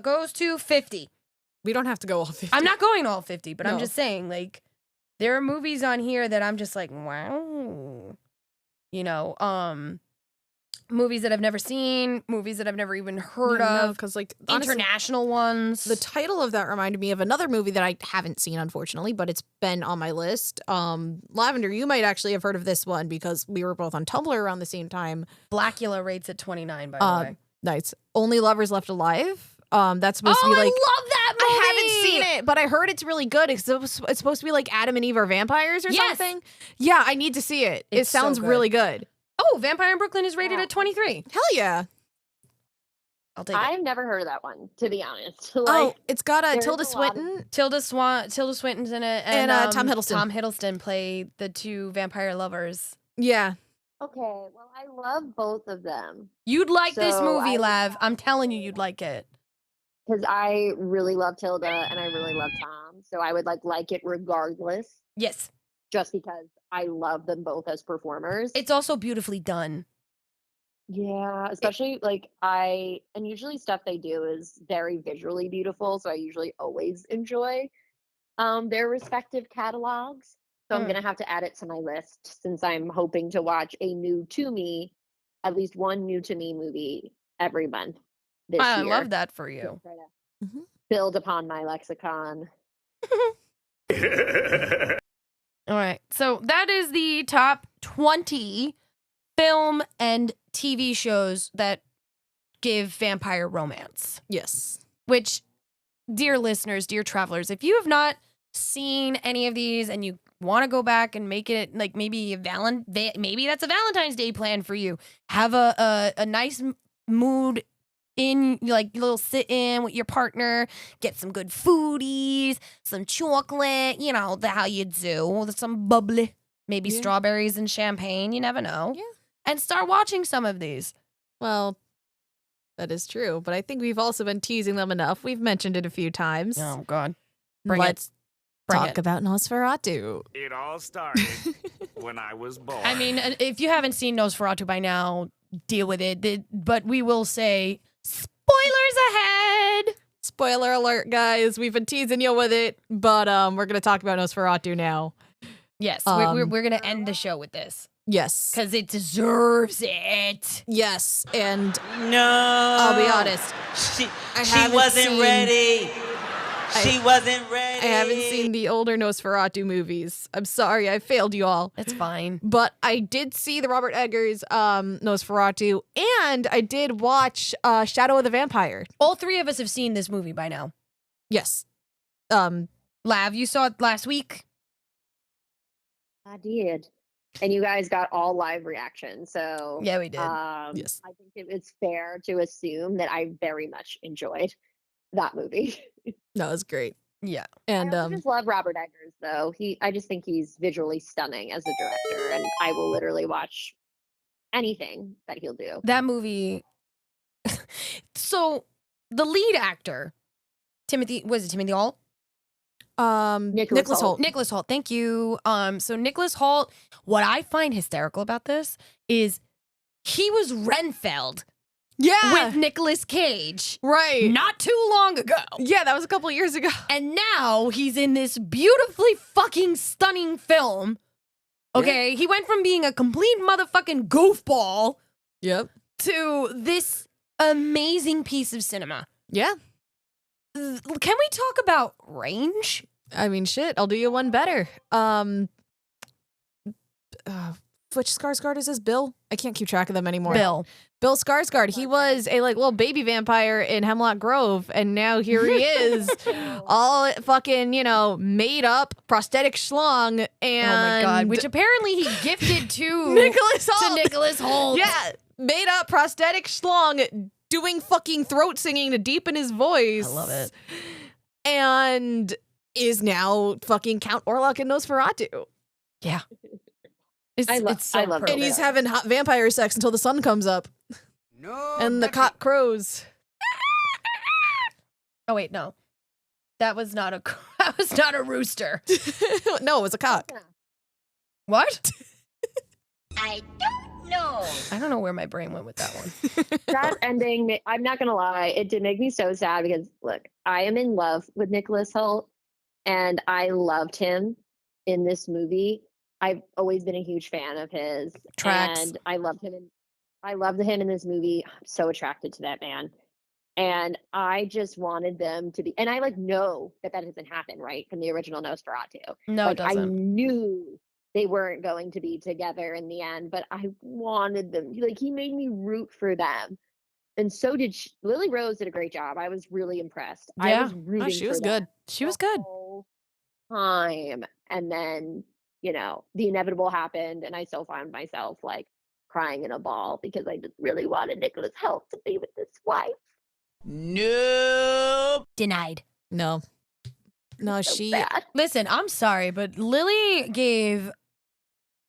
goes to 50. We don't have to go all 50. I'm not going to all 50, but I'm No. just saying, like, there are movies on here that I'm just like, wow. You know, movies that I've never seen, movies that I've never even heard of, because like honestly, international ones. the title of that reminded me of another movie that I haven't seen, unfortunately, but it's been on my list. Lavender, you might actually have heard of this one because we were both on Tumblr around the same time. Blackula rates at 29, by the way. Nice. Only Lovers Left Alive. That's supposed to Oh, be like. I love that movie! I haven't seen it, but I heard it's really good. It's supposed to be like Adam and Eve are vampires or Yes. something. Yeah, I need to see it. It It's so sounds good. really good. Oh, Vampire in Brooklyn is rated Wow. at 23. Hell yeah. I'll take it. I've never heard of that one, to be honest. Oh, it's got there's Tilda a lot of- Swinton. Tilda Swinton's in it, And, Tom Hiddleston. Tom Hiddleston play the two vampire lovers. Yeah. Okay, well, I love both of them You'd like this So movie, I- Lav. I'm telling you, you'd like it. because I really love Tilda and I really love Tom. So I would like it regardless, Yes, just because I love them both as performers. it's also beautifully done. Yeah, especially and usually stuff they do is very visually beautiful. So I usually always enjoy their respective catalogs. So I'm Mm. gonna have to add it to my list since I'm hoping to watch at least one new to me movie every month this I year. love that for So you. try to build upon my lexicon. All right. So that is the top 20 film and TV shows that give vampire romance. Yes. Which, dear listeners, dear travelers, if you have not seen any of these and you want to go back and make it like maybe maybe that's a Valentine's Day plan for you. Have a nice mood in like a little sit in with your partner, get some good foodies, some chocolate, you know, how you do, some bubbly, maybe strawberries and champagne, you never know. Yeah. And start watching some of these. Well, that is true, but I think we've also been teasing them enough. We've mentioned it a few times. Oh God. Let's Bring talk it. about Nosferatu. It all started when I was born. I mean, if you haven't seen Nosferatu by now, deal with it. But we will say spoilers ahead. Spoiler alert, guys. We've been teasing you with it, but we're going to talk about Nosferatu now. Yes, we're going to end the show with this. Yes. Because it deserves it. Yes, and No. I'll be honest. She haven't wasn't seen- ready. She wasn't ready. I haven't seen the older Nosferatu movies. I'm sorry, I failed you all. It's fine. But I did see the Robert Eggers Nosferatu, and I did watch Shadow of the Vampire. All three of us have seen this movie by now. Yes. Lav, you saw it last week? I did. And you guys got all live reactions. So Yeah, we did. Yes. I think it's fair to assume that I very much enjoyed that movie. No, it was great. Yeah. And I also just love Robert Eggers, though. I just think he's visually stunning as a director, and I will literally watch anything that he'll do. That movie. So the lead actor, Timothy Holt? Nicholas Holt. Nicholas Holt, thank you. So Nicholas Holt, what I find hysterical about this is he was Renfeld Yeah. with Nicolas Cage Right. not too long ago. Yeah, that was a couple of years ago. And now he's in this beautifully fucking stunning film. Okay, he went from being a complete motherfucking goofball Yep. to this amazing piece of cinema. Yeah. Can we talk about range? I mean, shit, I'll do you one better. Which Skarsgård is this? Bill? I can't keep track of them anymore. Bill Skarsgård. He was a like little baby vampire in Hemlock Grove, and now here he is, all fucking made up prosthetic schlong. And Oh my god! Which apparently he gifted to Nicholas Holt. to Nicholas Holt. Yeah, made up prosthetic schlong doing fucking throat singing to deepen his voice. I love it. And is now fucking Count Orlok in Nosferatu. Yeah. It's I so love perfect. And he's having hot vampire sex until the sun comes up No. and the cock crows. Oh wait, no, that was not a rooster. No, it was a cock. What? I don't know. I don't know where my brain went with that one. That ending, I'm not going to lie, it did make me so sad because, look, I am in love with Nicholas Holt, and I loved him in this movie. I've always been a huge fan of his. Tracks. And I loved him in this movie. I'm so attracted to that man. And I just wanted them to be, and I know that doesn't happen, right? From the original Nosferatu. No, it I doesn't. knew they weren't going to be together in the end, but I wanted them. He made me root for them. And so did Lily Rose did a great job. I was really impressed. I Yeah. was rooting she for was them good. She was the good. whole time. And then, the inevitable happened, and I still found myself crying in a ball because I just really wanted Nicholas Hoult to be with his wife. Nope. Denied. No. No, So she. bad. Listen, I'm sorry, but Lily gave,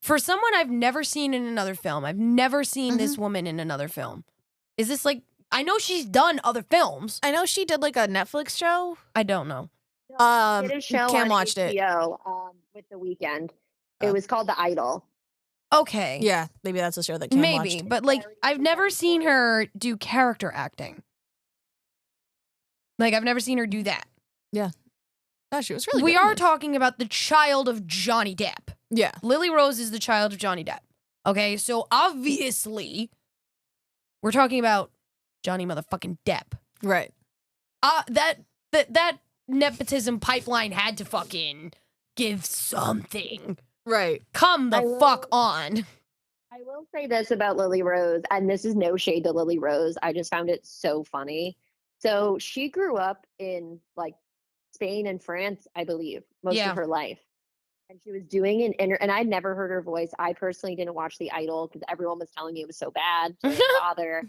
for someone I've never seen in another film, I've never seen this woman in another film. Is this I know she's done other films. I know she did a Netflix show. I don't know. Did a show Cam on watched it. HBO, with The Weeknd. It was called The Idol. Okay. Yeah, maybe that's a show that Cam Maybe, watched. but I've never seen her do character acting. I've never seen her do that. Oh, she was really We good in are this. talking about the child of Johnny Depp. Yeah. Lily Rose is the child of Johnny Depp. Okay, so obviously, we're talking about Johnny motherfucking Depp. Right. That that nepotism pipeline had to fucking give something. Right. Come the I will- fuck on. I will say this about Lily Rose, and this is no shade to Lily Rose. I just found it so funny. So she grew up in like Spain and France, I believe, most Yeah. of her life. And she was doing and I'd never heard her voice. I personally didn't watch The Idol because everyone was telling me it was so bad. So I didn't bother.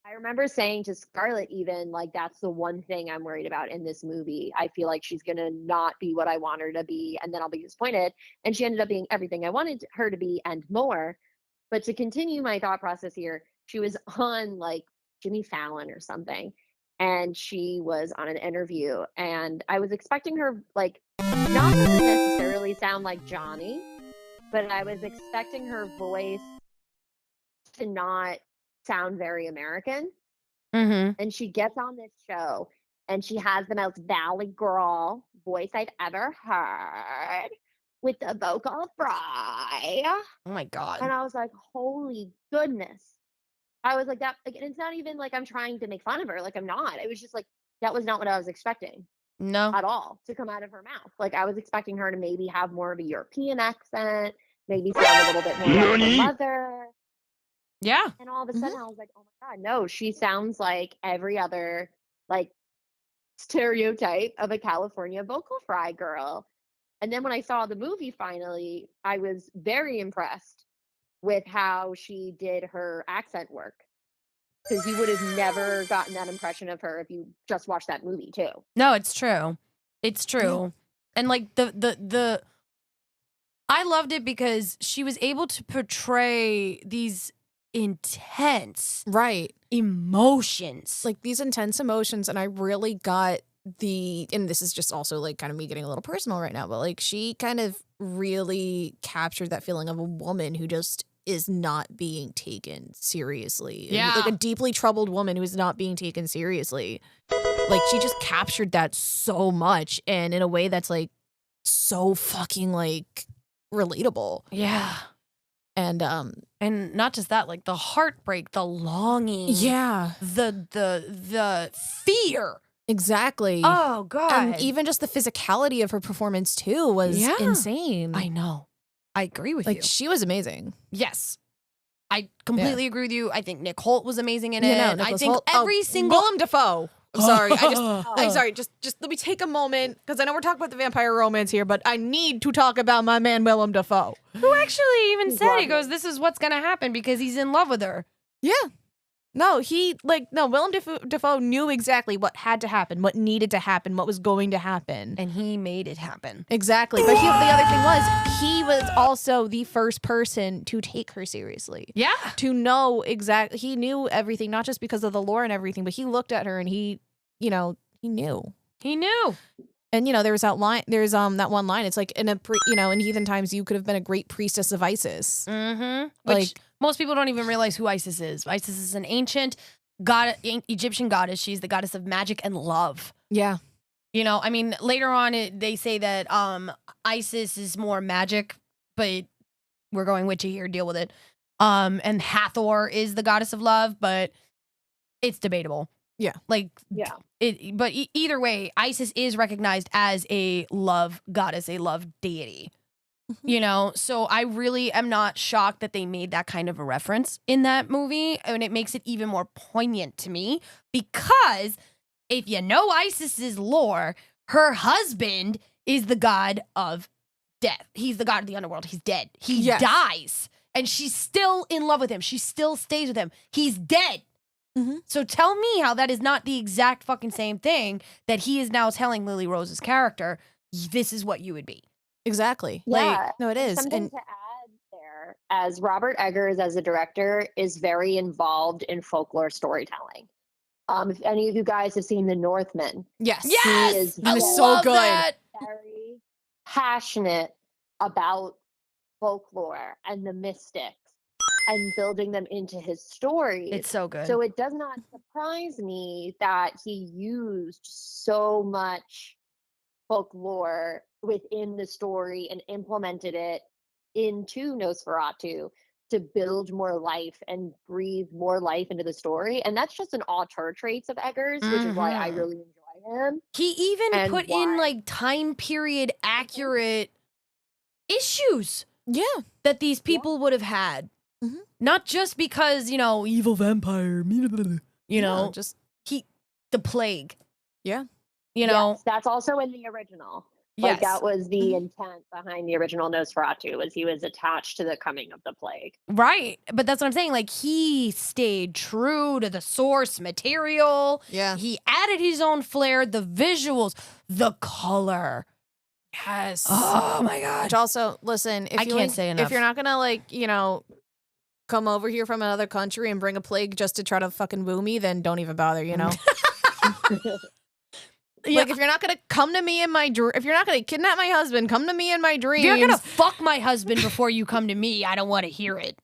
I remember saying to Scarlett, even like, that's the one thing I'm worried about in this movie. I feel like she's gonna not be what I want her to be, and then I'll be disappointed. And she ended up being everything I wanted her to be and more. But to continue my thought process here, she was on like Jimmy Fallon or something, and she was on an interview, and I was expecting her like not to necessarily sound like Johnny, but I was expecting her voice to not sound very American. Mm-hmm. And she gets on this show and she has the most Valley Girl voice I've ever heard with the vocal fry. Oh my God. And I was like, holy goodness. I was like, that, like, and it's not even like I'm trying to make fun of her. Like, I'm not. It was just like, that was not what I was expecting No. at all to come out of her mouth. Like, I was expecting her to maybe have more of a European accent, maybe sound a little bit more like her mother. Yeah. And all of a sudden I was like, oh my God, no, she sounds like every other like stereotype of a California vocal fry girl. And then when I saw the movie finally, I was very impressed with how she did her accent work. Because you would have never gotten that impression of her if you just watched that movie too. No, it's true. It's true. And like the I loved it because she was able to portray these intense Right. emotions. Like these intense emotions, and I really got and this is just also like kind of me getting a little personal right now, but like she kind of really captured that feeling of a woman who just is not being taken seriously. Yeah. Like a deeply troubled woman who is not being taken seriously. Like she just captured that so much, and in a way that's like so fucking like relatable. Yeah. And not just that, like the heartbreak, the longing, yeah, the fear. exactly. Oh God. And even just the physicality of her performance too was Yeah. insane. I know. I agree with you. Like she was amazing. Yes. I completely agree with you. I think Nick Holt was amazing in You it. know, I Nicholas think Hoult. every single Willem Dafoe. I'm sorry. I'm sorry. Just let me take a moment because I know we're talking about the vampire romance here, but I need to talk about my man Willem Dafoe. who actually even said, he lovely. goes, this is what's gonna happen because he's in love with her. Yeah. No, Willem Dafoe knew exactly what had to happen, what needed to happen, what was going to happen. And he made it happen. Exactly. But the other thing was, he was also the first person to take her seriously. Yeah. To know exactly, he knew everything, not just because of the lore and everything, but he looked at her and he knew. He knew. And there's that line. There's that one line. It's like in heathen times, you could have been a great priestess of Isis. Mm-hmm. Like- Which most people don't even realize who Isis is. Isis is an ancient Egyptian goddess. She's the goddess of magic and love. Yeah. I mean, later on they say that Isis is more magic, but we're going witchy here, deal with it. And Hathor is the goddess of love, but it's debatable. Yeah. Like, Yeah. But either way, Isis is recognized as a love goddess, a love deity. So I really am not shocked that they made that kind of a reference in that movie. And it makes it even more poignant to me because if you know Isis's lore, her husband is the god of death. He's the god of the underworld. He's dead. He Yes. dies. And she's still in love with him. She still stays with him. He's dead. Mhm. So tell me how that is not the exact fucking same thing that he is now telling Lily Rose's character, this is what you would be. Exactly. Yeah. Like, no, it is. Something And to add there, as Robert Eggers, as a director, is very involved in folklore storytelling. If any of you guys have seen The Northman, yes. Yes! is That I is so love good. that. very passionate about folklore and the mystics and building them into his stories. It's so good. So it does not surprise me that he used so much folklore within the story and implemented it into Nosferatu to build more life and breathe more life into the story. And that's just an auteur traits of Eggers, which is why I Mhm. really enjoy him. He even And put in why? like time period accurate issues Yeah. that these people would have had. Mhm. Not just because, evil vampire, you know, just the plague, yeah. Yes, that's also in the original. Like yes. that was the Mhm. intent behind the original Nosferatu, was he was attached to the coming of the plague. Right. But that's what I'm saying. Like, he stayed true to the source material. Yeah. He added his own flair, the visuals, the color. Yes. Oh my Which God. also, listen, if I you can't ain't- say if enough. you're not gonna come over here from another country and bring a plague just to try to fucking woo me, then don't even bother, you know? Yeah. Like, if you're not gonna come to me in my if you're not gonna kidnap my husband, come to me in my dreams. If you're going to fuck my husband before you come to me, I don't want to hear it.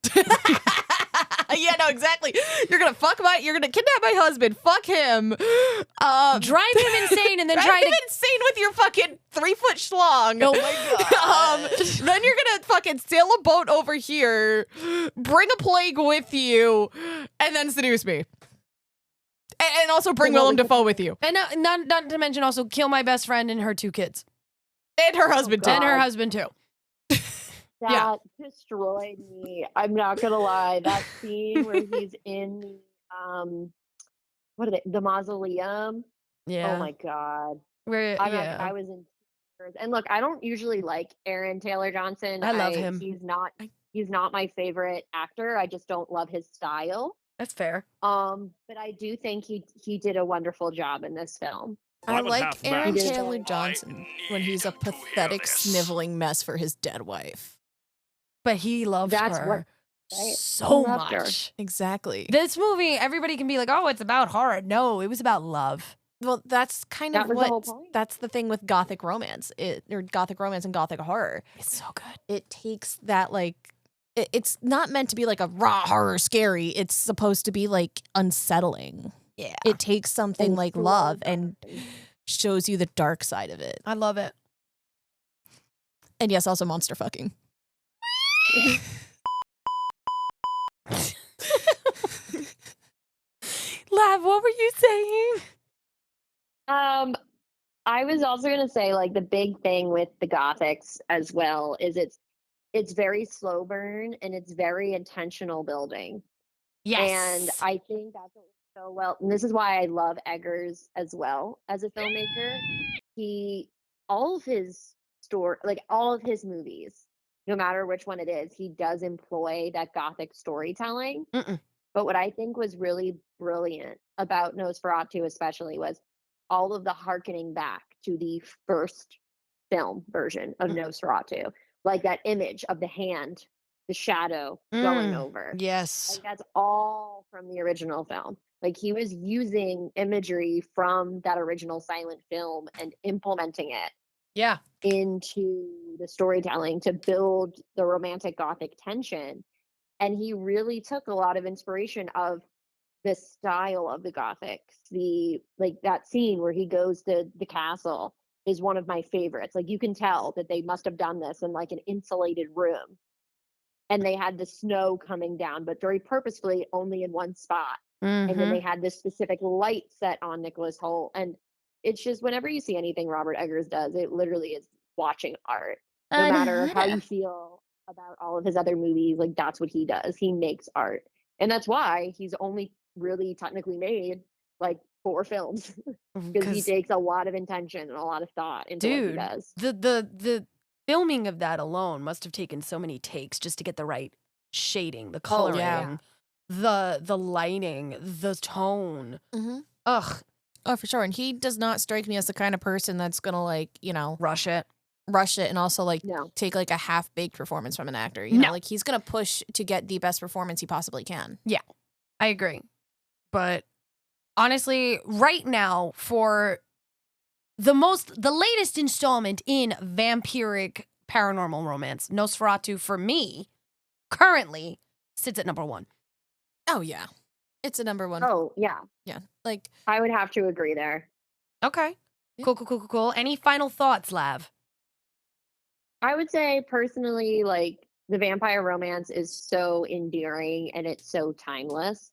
Yeah, no, exactly. You're gonna kidnap my husband, fuck him, Drive him insane and then drive try him to. insane with your fucking 3-foot schlong. Oh my God. Then you're gonna fucking sail a boat over here, bring a plague with you, and then seduce me. And also bring Willem Dafoe with you. And not to mention also kill my best friend and her 2 kids. And her husband, too. And her God. husband, too. That Yeah. destroyed me. I'm not gonna lie. That scene where he's in the what are they? The mausoleum. Yeah. Oh my God. We're, I was in tears. And look, I don't usually like Aaron Taylor Johnson. I love him. He's not my favorite actor. I just don't love his style. That's fair. But I do think he did a wonderful job in this film. I was like half Aaron mad. Taylor Johnson when he's a pathetic, sniveling mess for his dead wife. But he loved That's her what- so He loved her. much. Exactly. This movie, everybody can be like, oh, it's about horror. No, it was about love. Well, that's kind That of was the whole what point. that's the thing with gothic romance, or gothic romance and gothic horror. It's so good. It takes that it's not meant to be like a raw horror scary. It's supposed to be like unsettling. Yeah. It takes something And like slow love burn. and shows you the dark side of it. I love it. And yes, also monster fucking. Lav, what were you saying? I was also gonna say like the big thing with the Gothics as well is it's very slow burn and it's very intentional building. Yes. And I think that's what so well. And this is why I love Eggers as well as a filmmaker. All of his all of his movies, no matter which one it is, he does employ that Gothic storytelling. Mm-mm. But what I think was really brilliant about Nosferatu, especially, was all of the harkening back to the first film version of Nosferatu, like that image of the hand, the shadow going over. Yes. Like that's all from the original film. Like he was using imagery from that original silent film and implementing it Yeah. into the storytelling to build the romantic Gothic tension. And he really took a lot of inspiration of the style of the Gothics. That scene where he goes to the castle is one of my favorites. Like you can tell that they must have done this in like an insulated room. And they had the snow coming down, but very purposefully only in one spot. And then they had this specific light set on Nicholas Hoult. And it's just whenever you see anything Robert Eggers does, it literally is watching art. No matter how you feel about all of his other movies, like that's what he does. He makes art. And that's why he's only really technically made like 4 films because he takes a lot of intention and a lot of thought into what he does. The filming of that alone must have taken so many takes just to get the right shading, the coloring, yeah. the lighting, the tone. Mm-hmm. Ugh, Oh, for sure. And he does not strike me as the kind of person that's gonna rush it. rush it and also No. take like a half-baked performance from an actor. You know, No. like he's gonna push to get the best performance he possibly can. I agree. But honestly, right now for the latest installment in vampiric paranormal romance, Nosferatu for me currently sits at number 1. Oh yeah, it's a number 1. Oh, yeah. Yeah, like I would have to agree there. Okay. Yeah. Cool. Any final thoughts, Lav? I would say personally, like the vampire romance is so endearing and it's so timeless.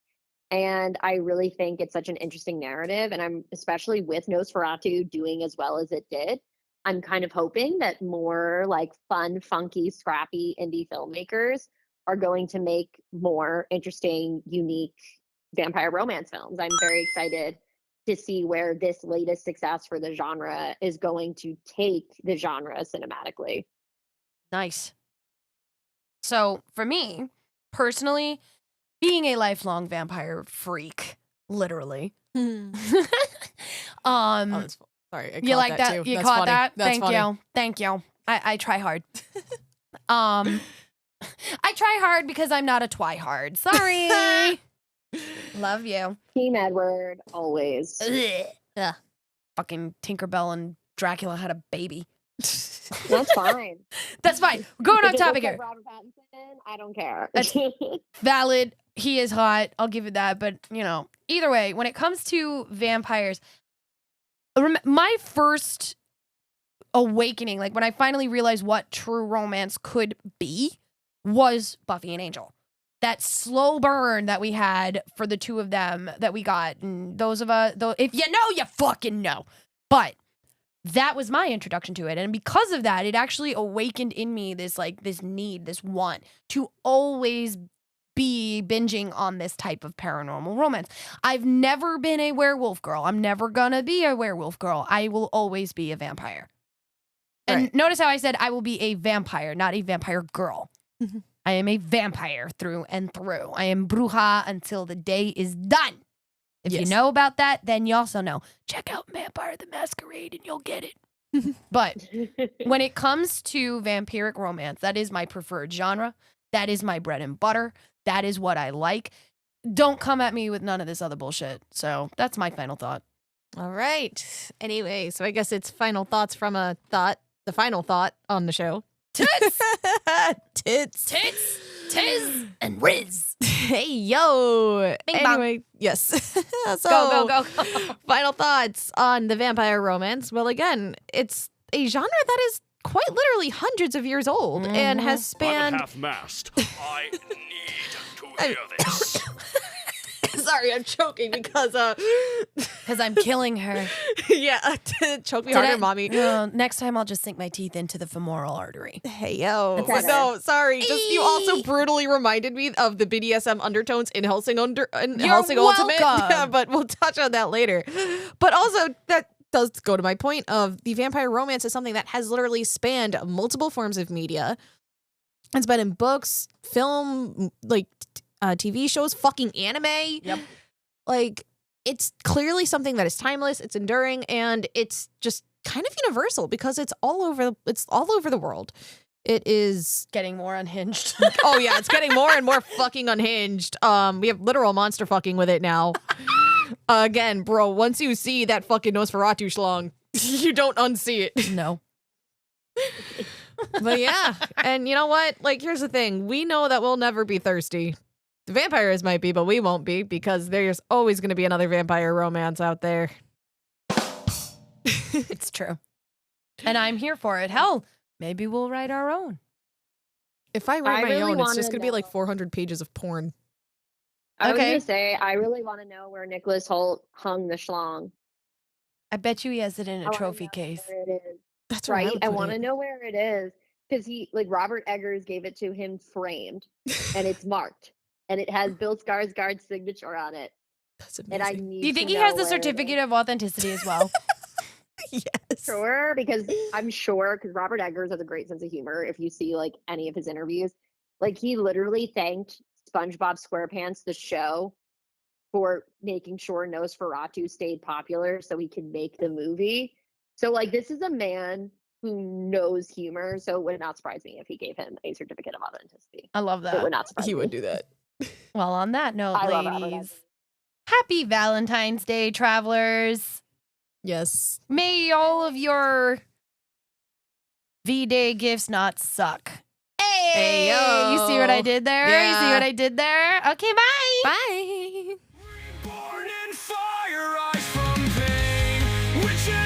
And I really think it's such an interesting narrative. And I'm especially with Nosferatu doing as well as it did. I'm kind of hoping that more like fun, funky, scrappy indie filmmakers are going to make more interesting, unique vampire romance films. I'm very excited to see where this latest success for the genre is going to take the genre cinematically. Nice. So for me, personally, being a lifelong vampire freak, literally. Oh, sorry, I You caught like that? too. You That's caught funny. that? That's funny. Thank you. I try hard. I try hard because I'm not a twihard. Sorry. Love you. Team Edward, always. Ugh. Fucking Tinkerbell and Dracula had a baby. That's fine. That's fine. We're going If on it topic looks here. like Robert Pattinson, I don't care. That's valid. He is hot. I'll give it that. But, you know, either way, when it comes to vampires, my first awakening, like when I finally realized what true romance could be, was Buffy and Angel. That slow burn that we had for the two of them that we got. And those of us, if you know, you fucking know. But that was my introduction to it. And because of that, it actually awakened in me this need, this want to always be binging on this type of paranormal romance. I've never been a werewolf girl. I'm never gonna be a werewolf girl. I will always be a vampire. And Right. notice how I said I will be a vampire, not a vampire girl. I am a vampire through and through. I am bruja until the day is done. If you Yes. know about that, then you also know. Check out Vampire the Masquerade and you'll get it. But when it comes to vampiric romance, that is my preferred genre. That is my bread and butter. That is what I like. Don't come at me with none of this other bullshit. So that's my final thought. All right. Anyway, so I guess it's final thoughts from the final thought on the show. Tits! Tits. Tits! Tiz! And Riz! Hey, yo. Bing bong. Anyway, yes. So, Go. final thoughts on the vampire romance. Well, again, it's a genre that is quite literally hundreds of years old and has I'm at spanned. half-mast. I need to hear this. Sorry, I'm choking because Because I'm killing her. yeah, choke me harder, mommy. Next time I'll just sink my teeth into the femoral artery. Hey yo, That's better. no, sorry. Just you also brutally reminded me of the BDSM undertones in Helsing Ultimate. welcome. But we'll touch on that later. But also that does go to my point of the vampire romance is something that has literally spanned multiple forms of media. It's been in books, film, like TV shows, fucking anime. Yep. Like it's clearly something that is timeless, it's enduring, and it's just kind of universal because it's all over the world. It is Getting more unhinged. oh yeah, it's getting more and more fucking unhinged. We have literal monster fucking with it now. Again, bro, once you see that fucking Nosferatu schlong, you don't unsee it. No. But yeah, and you know what? Like, here's the thing. We know that we'll never be thirsty. The vampires might be, but we won't be because there's always going to be another vampire romance out there. It's true. And I'm here for it. Hell, maybe we'll write our own. If I write I my really own, it's wanna just going to be like know. 400 pages of porn. I was Okay. gonna say, I really want to know where Nicholas Holt hung the schlong. I bet you he has it in I a wanna trophy know case. where it is. That's where Right? would I put want to it. know where it is because Robert Eggers gave it to him framed, and it's marked, and it has Bill Skarsgård's signature on it. That's And I amazing. need. Do you think to he has know the where it is. certificate of authenticity as well? Yes. Sure, because I'm sure because Robert Eggers has a great sense of humor. If you see like any of his interviews, like he literally thanked SpongeBob SquarePants, the show, for making sure Nosferatu stayed popular so he could make the movie. So like this is a man who knows humor, so it would not surprise me if he gave him a certificate of authenticity. I love It that. would not surprise He me. would do that. Well, on that note, I love Robert ladies, Eggers. happy Valentine's Day, travelers. Yes. May all of your V-Day gifts not suck. Hey, Hey, you see what I yo. did there? You see Yeah. what I did there? Okay, bye. Bye. Born in fire, eyes from pain, witches